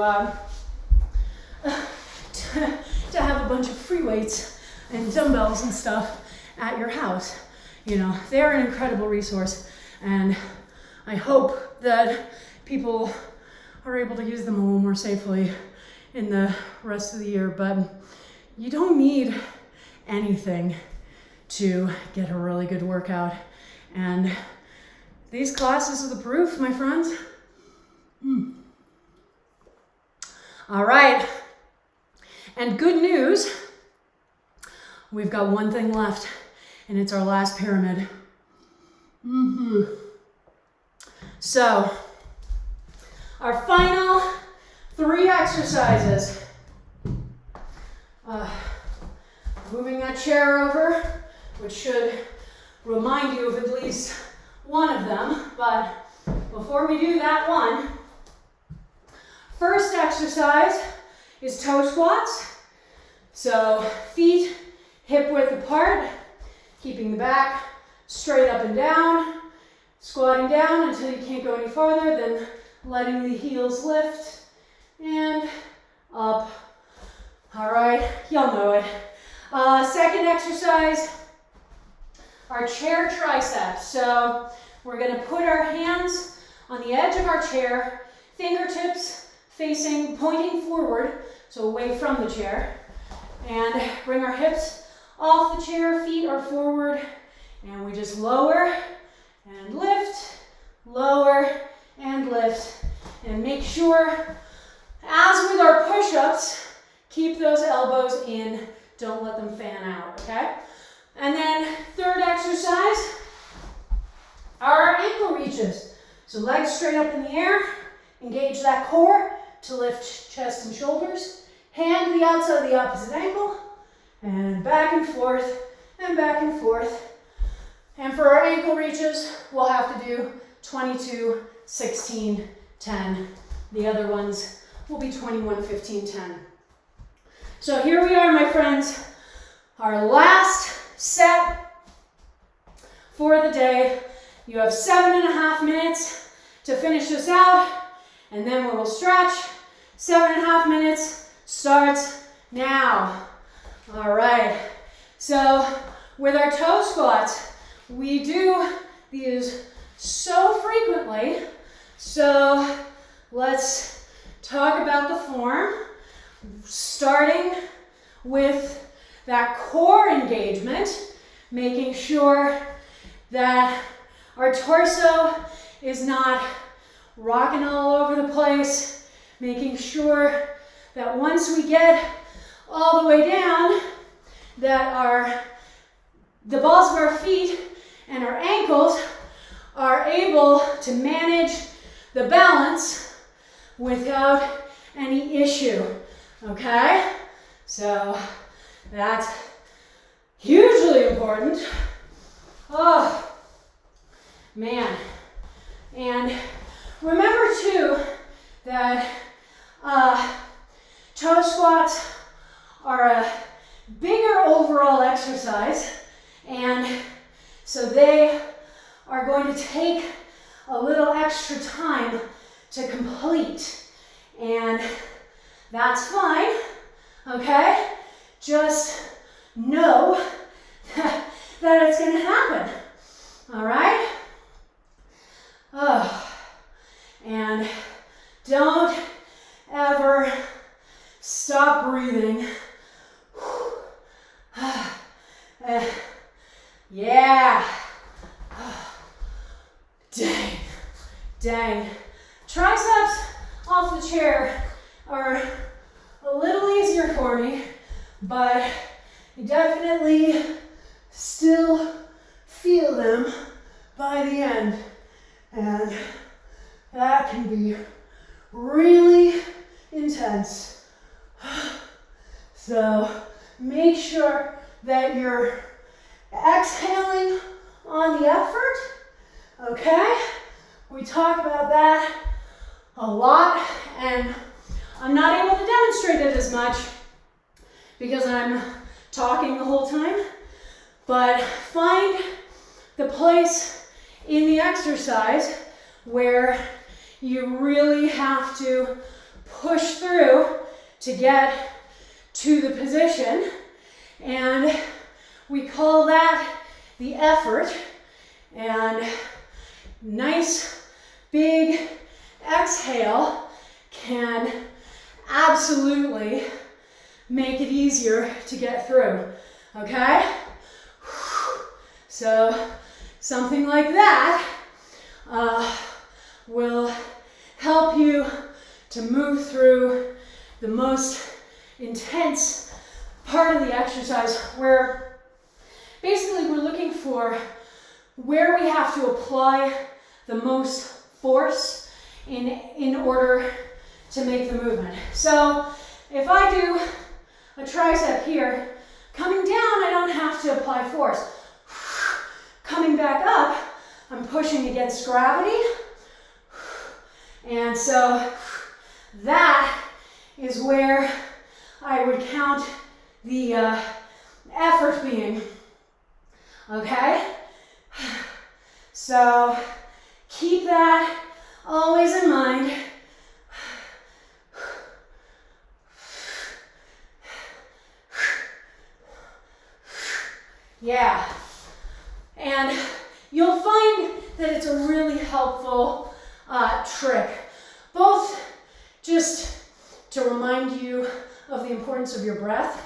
have a bunch of free weights and dumbbells and stuff at your house. You know, they're an incredible resource, and I hope that people are able to use them a little more safely in the rest of the year. But you don't need anything to get a really good workout, and these classes are the proof, my friends. All right, and good news, we've got one thing left, and it's our last pyramid. So, our final 3 exercises. Moving that chair over, which should remind you of at least one of them. But before we do that one, first exercise is toe squats. So feet hip width apart, keeping the back straight up and down, squatting down until you can't go any farther, then letting the heels lift and up. All right, y'all know it. Second exercise, our chair triceps. So we're gonna put our hands on the edge of our chair, fingertips pointing forward, so away from the chair, and bring our hips off the chair, feet are forward, and we just lower and lift, lower and lift, and make sure, as with our push-ups, keep those elbows in, don't let them fan out, okay? And then third exercise are our ankle reaches. So legs straight up in the air, engage that core to lift chest and shoulders, hand to the outside of the opposite ankle, and back and forth, and back and forth. And for our ankle reaches, we'll have to do 22, 16, 10. The other ones will be 21, 15, 10. So here we are, my friends, our last set for the day. You have 7.5 minutes to finish this out, and then we will stretch. 7.5 minutes starts now. All right, so with our toe squats, we do these so frequently, so let's talk about the form, starting with that core engagement, making sure that our torso is not rocking all over the place, making sure that once we get all the way down, that the balls of our feet and our ankles are able to manage the balance without any issue, okay? So that's hugely important. Oh, man. And remember too that toe squats are a bigger overall exercise, and so they are going to take a little extra time to complete, and that's fine, okay? Just know that it's going to happen, all right? Oh, and don't ever stop breathing. Yeah. Dang. Triceps off the chair are a little easier for me, but I definitely still feel them by the end. And that can be really intense. So make sure that you're exhaling on the effort, okay? We talk about that a lot, and I'm not able to demonstrate it as much because I'm talking the whole time, but find the place in the exercise where you really have to push through to get to the position, and we call that the effort. And nice big exhale can absolutely make it easier to get through, okay? So something like that will help you to move through the most intense part of the exercise, where basically we're looking for where we have to apply the most force in order to make the movement. So if I do a tricep here, coming down I don't have to apply force. Coming back up, I'm pushing against gravity. And so that is where I would count the effort being, okay? So keep that always in mind. Yeah, and you'll find that it's a really helpful trick, both just to remind you of the importance of your breath,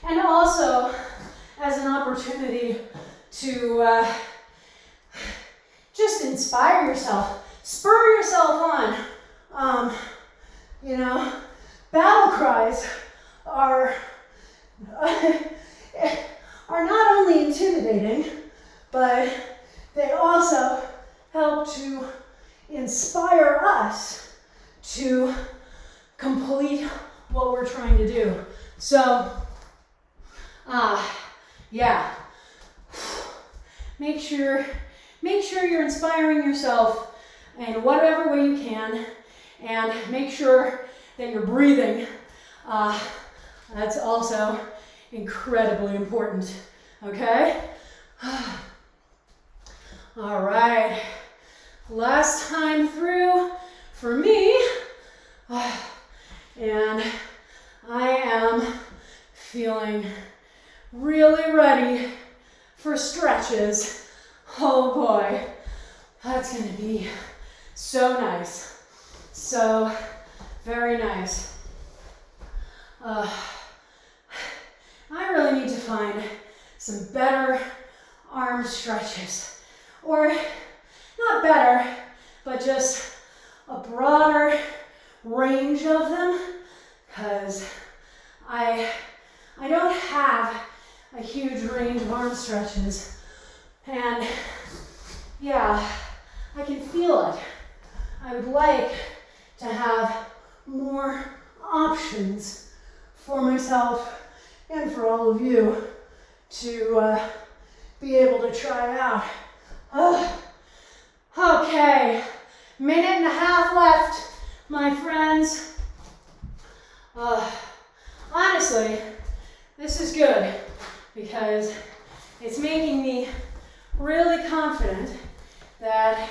and also as an opportunity to just inspire yourself, spur yourself on. You know, battle cries are not only intimidating, but they also help to inspire us to complete what we're trying to do. So, yeah, make sure you're inspiring yourself in whatever way you can, and make sure that you're breathing. That's also incredibly important, okay? All right, last time through for me, and I am feeling really ready for stretches. Oh boy, that's gonna be so nice, so very nice. I really need to find some better arm stretches, or not better, but just a broader range of them, because I don't have a huge range of arm stretches, and yeah, I can feel it. I would like to have more options for myself and for all of you to be able to try out. Okay, minute and a half left, my friends. Honestly, this is good because it's making me really confident that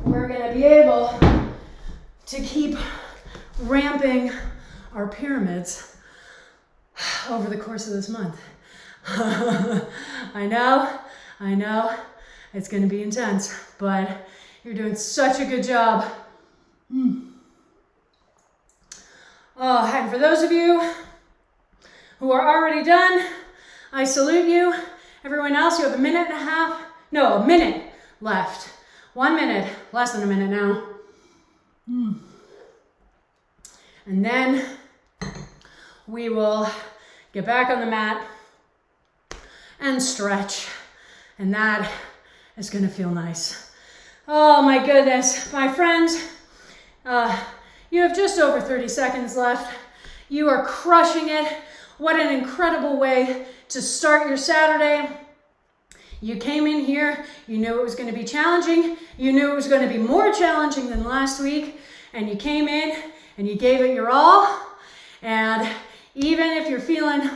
we're going to be able to keep ramping our pyramids over the course of this month. I know, it's going to be intense, but you're doing such a good job. Oh, and for those of you who are already done, I salute you. Everyone else, you have a minute left. 1 minute, less than a minute now. And then we will get back on the mat and stretch. And that is going to feel nice. Oh my goodness, my friends, You have just over 30 seconds left. You are crushing it. What an incredible way to start your Saturday. You came in here, you knew it was going to be challenging. You knew it was going to be more challenging than last week. And you came in and you gave it your all. And even if you're feeling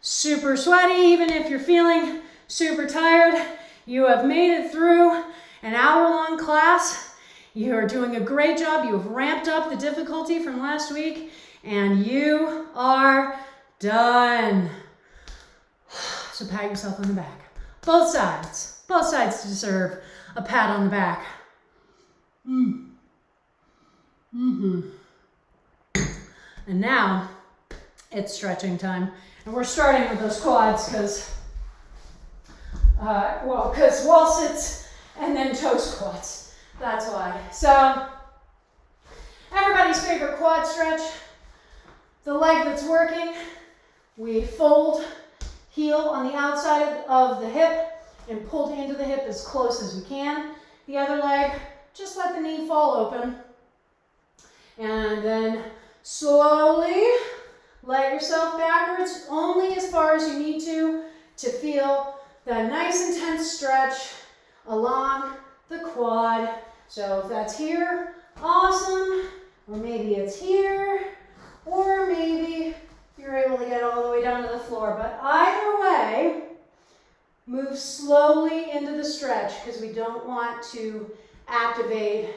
super sweaty, even if you're feeling super tired, you have made it through an hour-long class. You are doing a great job. You have ramped up the difficulty from last week, and you are done. So pat yourself on the back. Both sides deserve a pat on the back. And now it's stretching time. And we're starting with those quads because wall sits and then toe squats. That's why. So everybody's favorite quad stretch, the leg that's working, we fold heel on the outside of the hip and pull into the hip as close as we can. The other leg, just let the knee fall open. And then slowly let yourself backwards, only as far as you need to feel that nice intense stretch along the quad. So if that's here, awesome. Or maybe it's here, or maybe you're able to get all the way down to the floor. But either way, move slowly into the stretch because we don't want to activate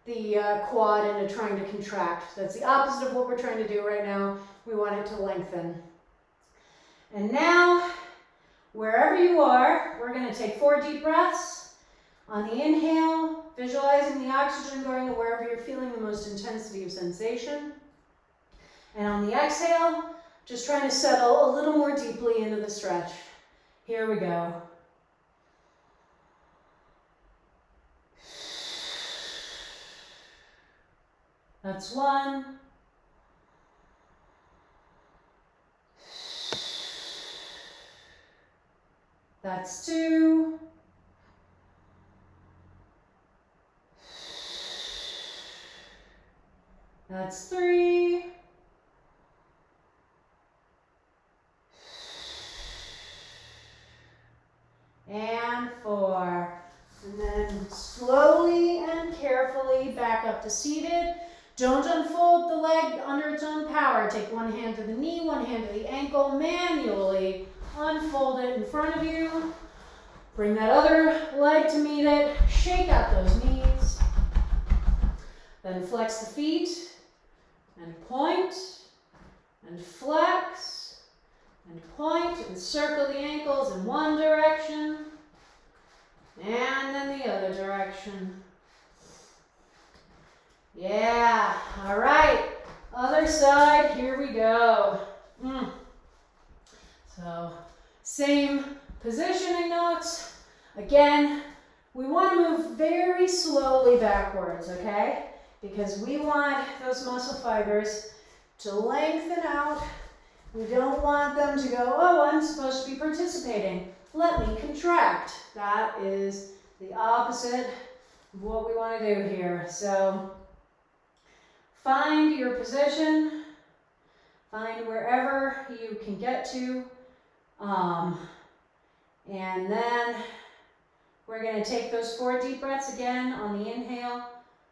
the quad into trying to contract. That's the opposite of what we're trying to do right now. We want it to lengthen. And now, wherever you are, we're going to take 4 deep breaths. On the inhale, visualizing the oxygen going to wherever you're feeling the most intensity of sensation. And on the exhale, just trying to settle a little more deeply into the stretch. Here we go. That's 1. That's 2. That's 3. And 4. And then slowly and carefully back up to seated. Don't unfold the leg under its own power. Take one hand to the knee, one hand to the ankle. Manually unfold it in front of you. Bring that other leg to meet it. Shake out those knees. Then flex the feet and point and flex and point and circle the ankles in one direction and then the other direction. Yeah, all right, other side, here we go. So, same positioning notes. Again, we want to move very slowly backwards, okay? Because we want those muscle fibers to lengthen out. We don't want them to go, oh, I'm supposed to be participating. Let me contract. That is the opposite of what we want to do here. So, find your position, find wherever you can get to, and then we're going to take those 4 deep breaths again on the inhale,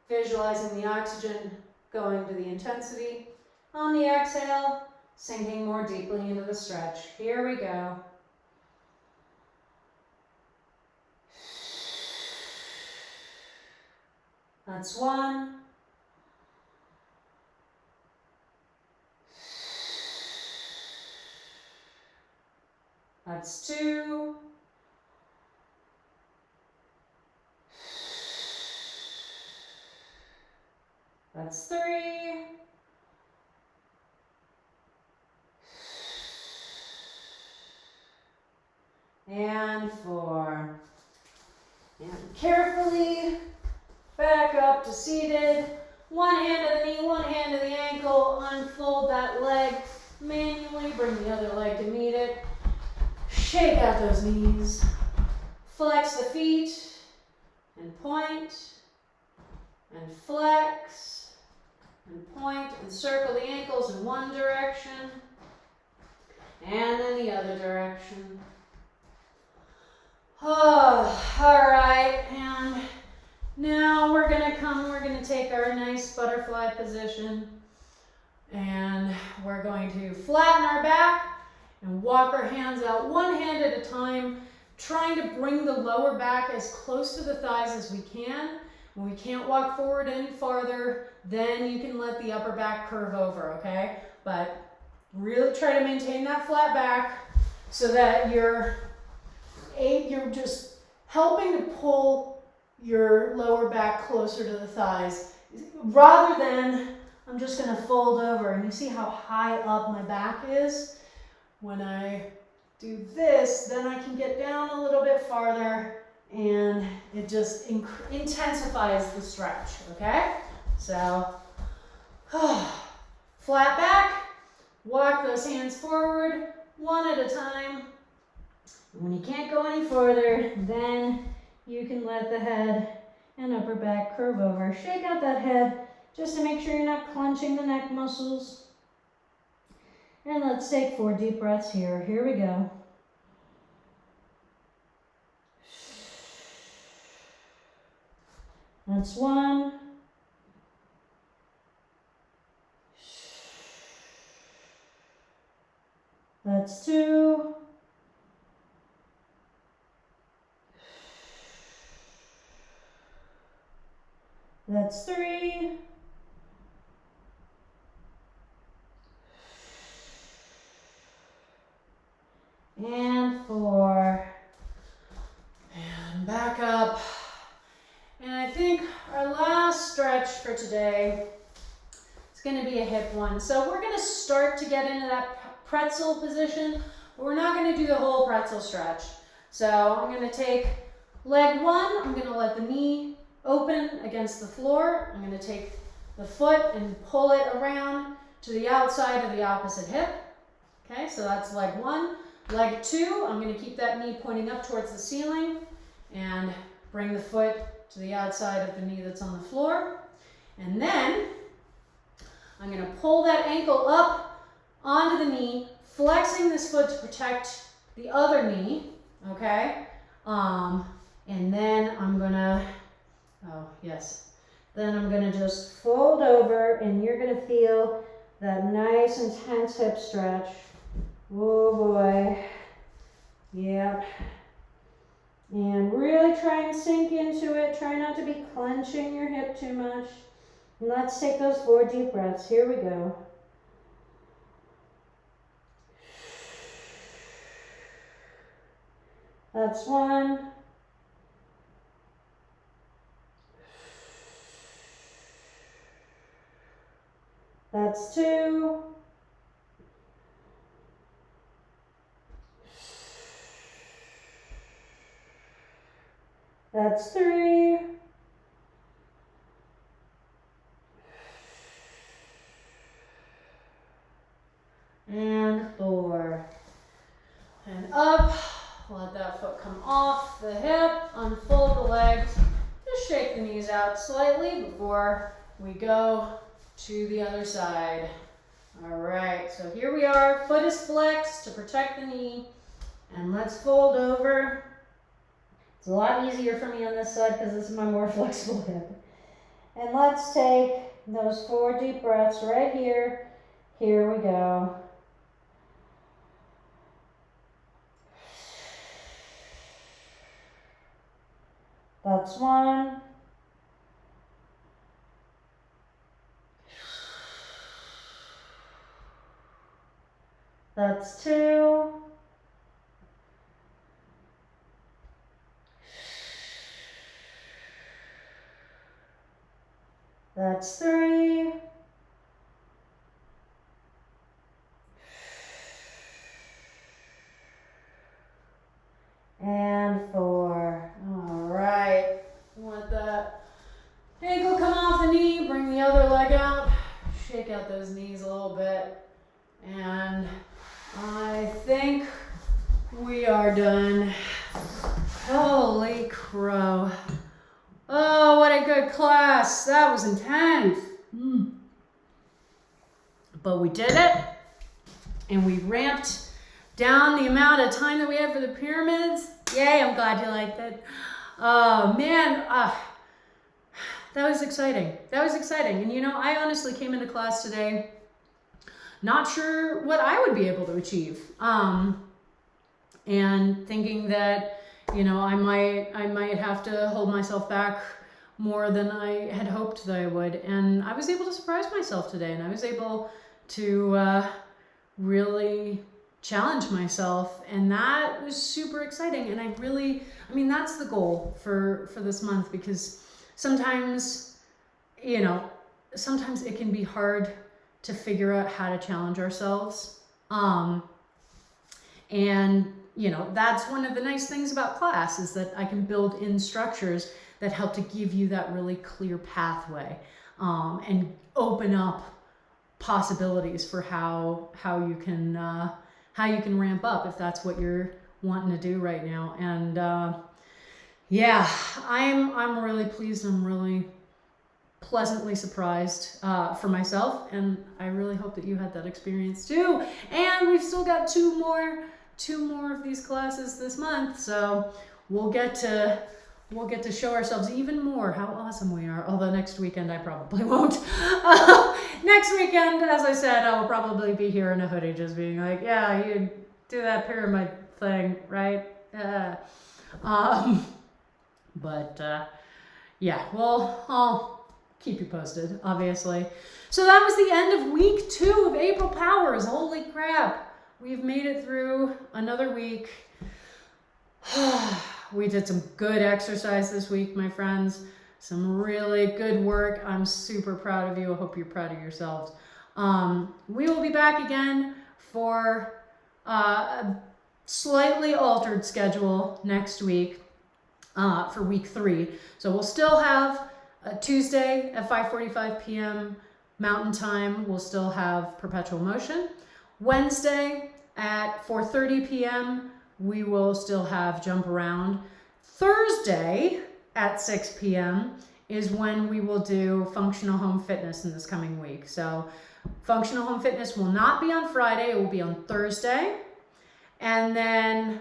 visualizing the oxygen going to the intensity. On the exhale, sinking more deeply into the stretch. Here we go. That's 1. That's 2. That's 3. And 4. And carefully back up to seated. One hand to the knee, one hand to the ankle. Unfold that leg manually. Bring the other leg to meet it. Shake out those knees. Flex the feet and point and flex and point and circle the ankles in one direction and then the other direction. Oh, all right, and now we're gonna take our nice butterfly position and we're going to flatten our back and walk our hands out one hand at a time, trying to bring the lower back as close to the thighs as we can. When we can't walk forward any farther, then you can let the upper back curve over, okay? But really try to maintain that flat back so that you're just helping to pull your lower back closer to the thighs, rather than I'm just gonna fold over. And you see how high up my back is? When I do this, then I can get down a little bit farther and it just intensifies the stretch, okay? So, flat back, walk those hands forward, one at a time. When you can't go any further, then you can let the head and upper back curve over. Shake out that head just to make sure you're not clenching the neck muscles. And let's take 4 deep breaths here. Here we go. That's 1. That's 2. That's 3. And 4. And back up. And I think our last stretch for today is going to be a hip one. So we're going to start to get into that pretzel position, but we're not going to do the whole pretzel stretch. So I'm going to take leg 1, I'm going to let the knee open against the floor. I'm going to take the foot and pull it around to the outside of the opposite hip. Okay, so that's leg 1. Leg 2, I'm going to keep that knee pointing up towards the ceiling and bring the foot to the outside of the knee that's on the floor. And then I'm going to pull that ankle up onto the knee, flexing this foot to protect the other knee, okay? And then I'm going to, then I'm going to just fold over and you're going to feel that nice intense hip stretch. Oh boy. Yep. And really try and sink into it. Try not to be clenching your hip too much. And let's take those 4 deep breaths. Here we go. That's 1. That's 2. That's 3. And 4. And up. Let that foot come off the hip. Unfold the legs. Just shake the knees out slightly before we go to the other side. All right, so here we are. Foot is flexed to protect the knee. And let's fold over. It's a lot easier for me on this side because this is my more flexible hip. And let's take those 4 deep breaths right here. Here we go. That's 1. That's 2. That's 3. And 4. All right. Let that ankle come off the knee. Bring the other leg out. Shake out those knees a little bit. And I think we are done. Holy crow. Oh, what a good class. That was intense. But we did it, and we ramped down the amount of time that we had for the pyramids. Yay, I'm glad you liked it. Oh man, that was exciting. That was exciting. And you know, I honestly came into class today not sure what I would be able to achieve. And thinking that, you know, I might have to hold myself back more than I had hoped that I would. And I was able to surprise myself today, and I was able to really challenge myself, and that was super exciting. And I mean, that's the goal for this month, because sometimes, you know, sometimes it can be hard to figure out how to challenge ourselves. And, you know, that's one of the nice things about class, is that I can build in structures that help to give you that really clear pathway, and open up possibilities for how you can ramp up if that's what you're wanting to do right now. And yeah, I'm really pleased. I'm really pleasantly surprised for myself, and I really hope that you had that experience too. And we've still got two more of these classes this month, so we'll get to show ourselves even more how awesome we are. Although next weekend I probably won't. Next weekend, as I said, I will probably be here in a hoodie, just being like, yeah, you do that pyramid thing, right? But yeah, well, I'll keep you posted, obviously. So that was the end of week 2 of April Powers. Holy crap. We've made it through another week. We did some good exercise this week, my friends. Some really good work. I'm super proud of you. I hope you're proud of yourselves. We will be back again for a slightly altered schedule next week for week 3. So we'll still have Tuesday at 5:45 p.m. Mountain Time. We'll still have perpetual motion. Wednesday at 4:30 p.m. we will still have jump around. Thursday at 6 p.m. is when we will do functional home fitness in this coming week. So functional home fitness will not be on Friday, it will be on Thursday. And then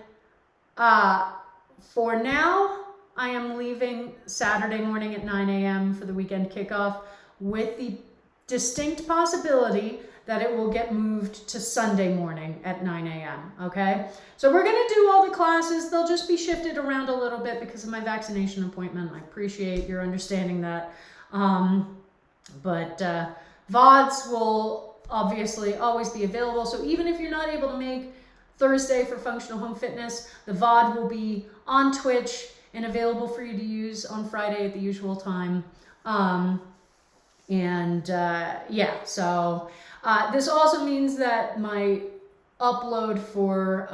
for now, I am leaving Saturday morning at 9 a.m. for the weekend kickoff, with the distinct possibility that it will get moved to Sunday morning at 9 a.m. Okay, so we're going to do all the classes. They'll just be shifted around a little bit because of my vaccination appointment. I appreciate your understanding that. But VODs will obviously always be available. So even if you're not able to make Thursday for functional home fitness, the VOD will be on Twitch and available for you to use on Friday at the usual time. Yeah, so this also means that my upload for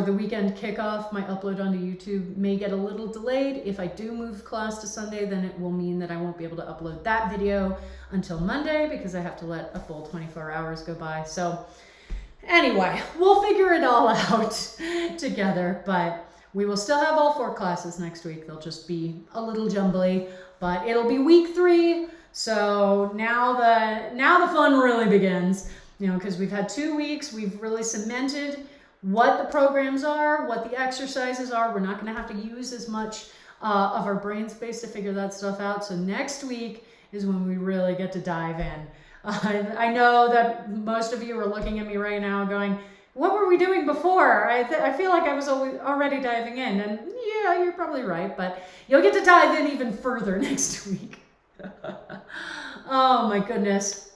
the weekend kickoff, my upload onto YouTube may get a little delayed. If I do move class to Sunday, then it will mean that I won't be able to upload that video until Monday, because I have to let a full 24 hours go by. So anyway, we'll figure it all out together, but we will still have all 4 classes next week. They'll just be a little jumbly, but it'll be week 3. So now the fun really begins, you know, because we've had 2 weeks. We've really cemented what the programs are, what the exercises are. We're not going to have to use as much of our brain space to figure that stuff out. So next week is when we really get to dive in. I know that most of you are looking at me right now going, what were we doing before? I feel like I was already diving in. And yeah, you're probably right, but you'll get to dive in even further next week. Oh my goodness.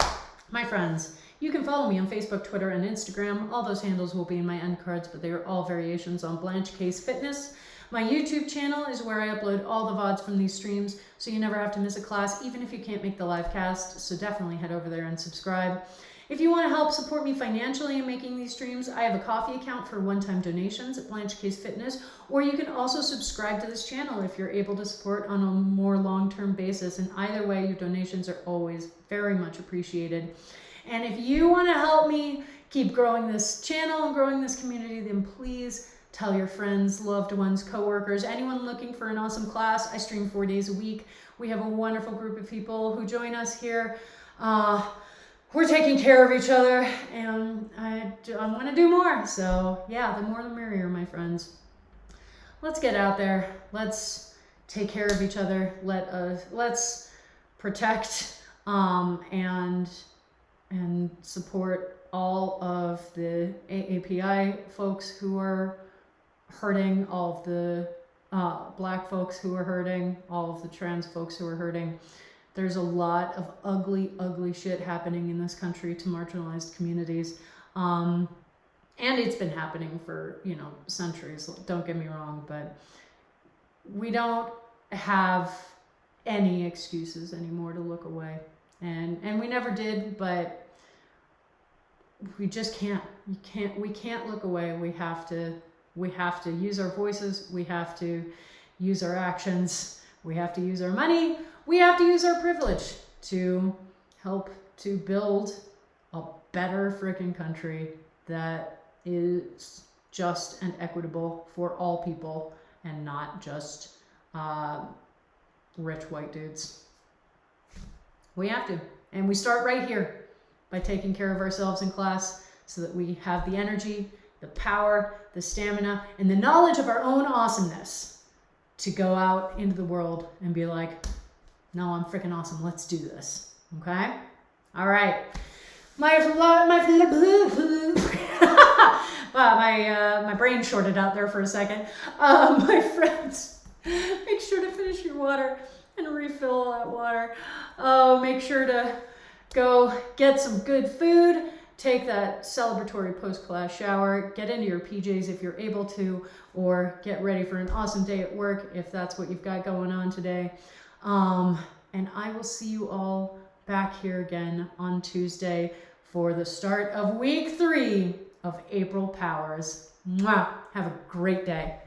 My friends, you can follow me on Facebook, Twitter, and Instagram. All those handles will be in my end cards, but they are all variations on Blanche Case Fitness. My YouTube channel is where I upload all the VODs from these streams, so you never have to miss a class, even if you can't make the live cast. So definitely head over there and subscribe. If you want to help support me financially in making these streams, I have a coffee account for one-time donations at Blanche Case Fitness, or you can also subscribe to this channel if you're able to support on a more long-term basis. And either way, your donations are always very much appreciated. And if you want to help me keep growing this channel and growing this community, then please tell your friends, loved ones, coworkers, anyone looking for an awesome class. I stream 4 days a week. We have a wonderful group of people who join us here. we're taking care of each other, and I want to do more. So yeah, the more the merrier, my friends. Let's get out there. Let's take care of each other. Let's protect and support all of the AAPI folks who are hurting, all of the Black folks who are hurting, all of the trans folks who are hurting. There's a lot of ugly, ugly shit happening in this country to marginalized communities. And it's been happening for, centuries, don't get me wrong, but we don't have any excuses anymore to look away. And we never did, but we just can't. We can't look away. We have to use our voices. We have to use our actions. We have to use our money. We have to use our privilege to help to build a better freaking country that is just and equitable for all people and not just rich white dudes. We have to. And we start right here by taking care of ourselves in class so that we have the energy, the power, the stamina, and the knowledge of our own awesomeness to go out into the world and be like, no, I'm freaking awesome. Let's do this. Okay? All right. My brain shorted out there for a second. My friends, make sure to finish your water and refill all that water. Make sure to go get some good food. Take that celebratory post-class shower. Get into your PJs if you're able to, or get ready for an awesome day at work if that's what you've got going on today. And I will see you all back here again on Tuesday for the start of week 3 of April Powers. Mwah! Have a great day.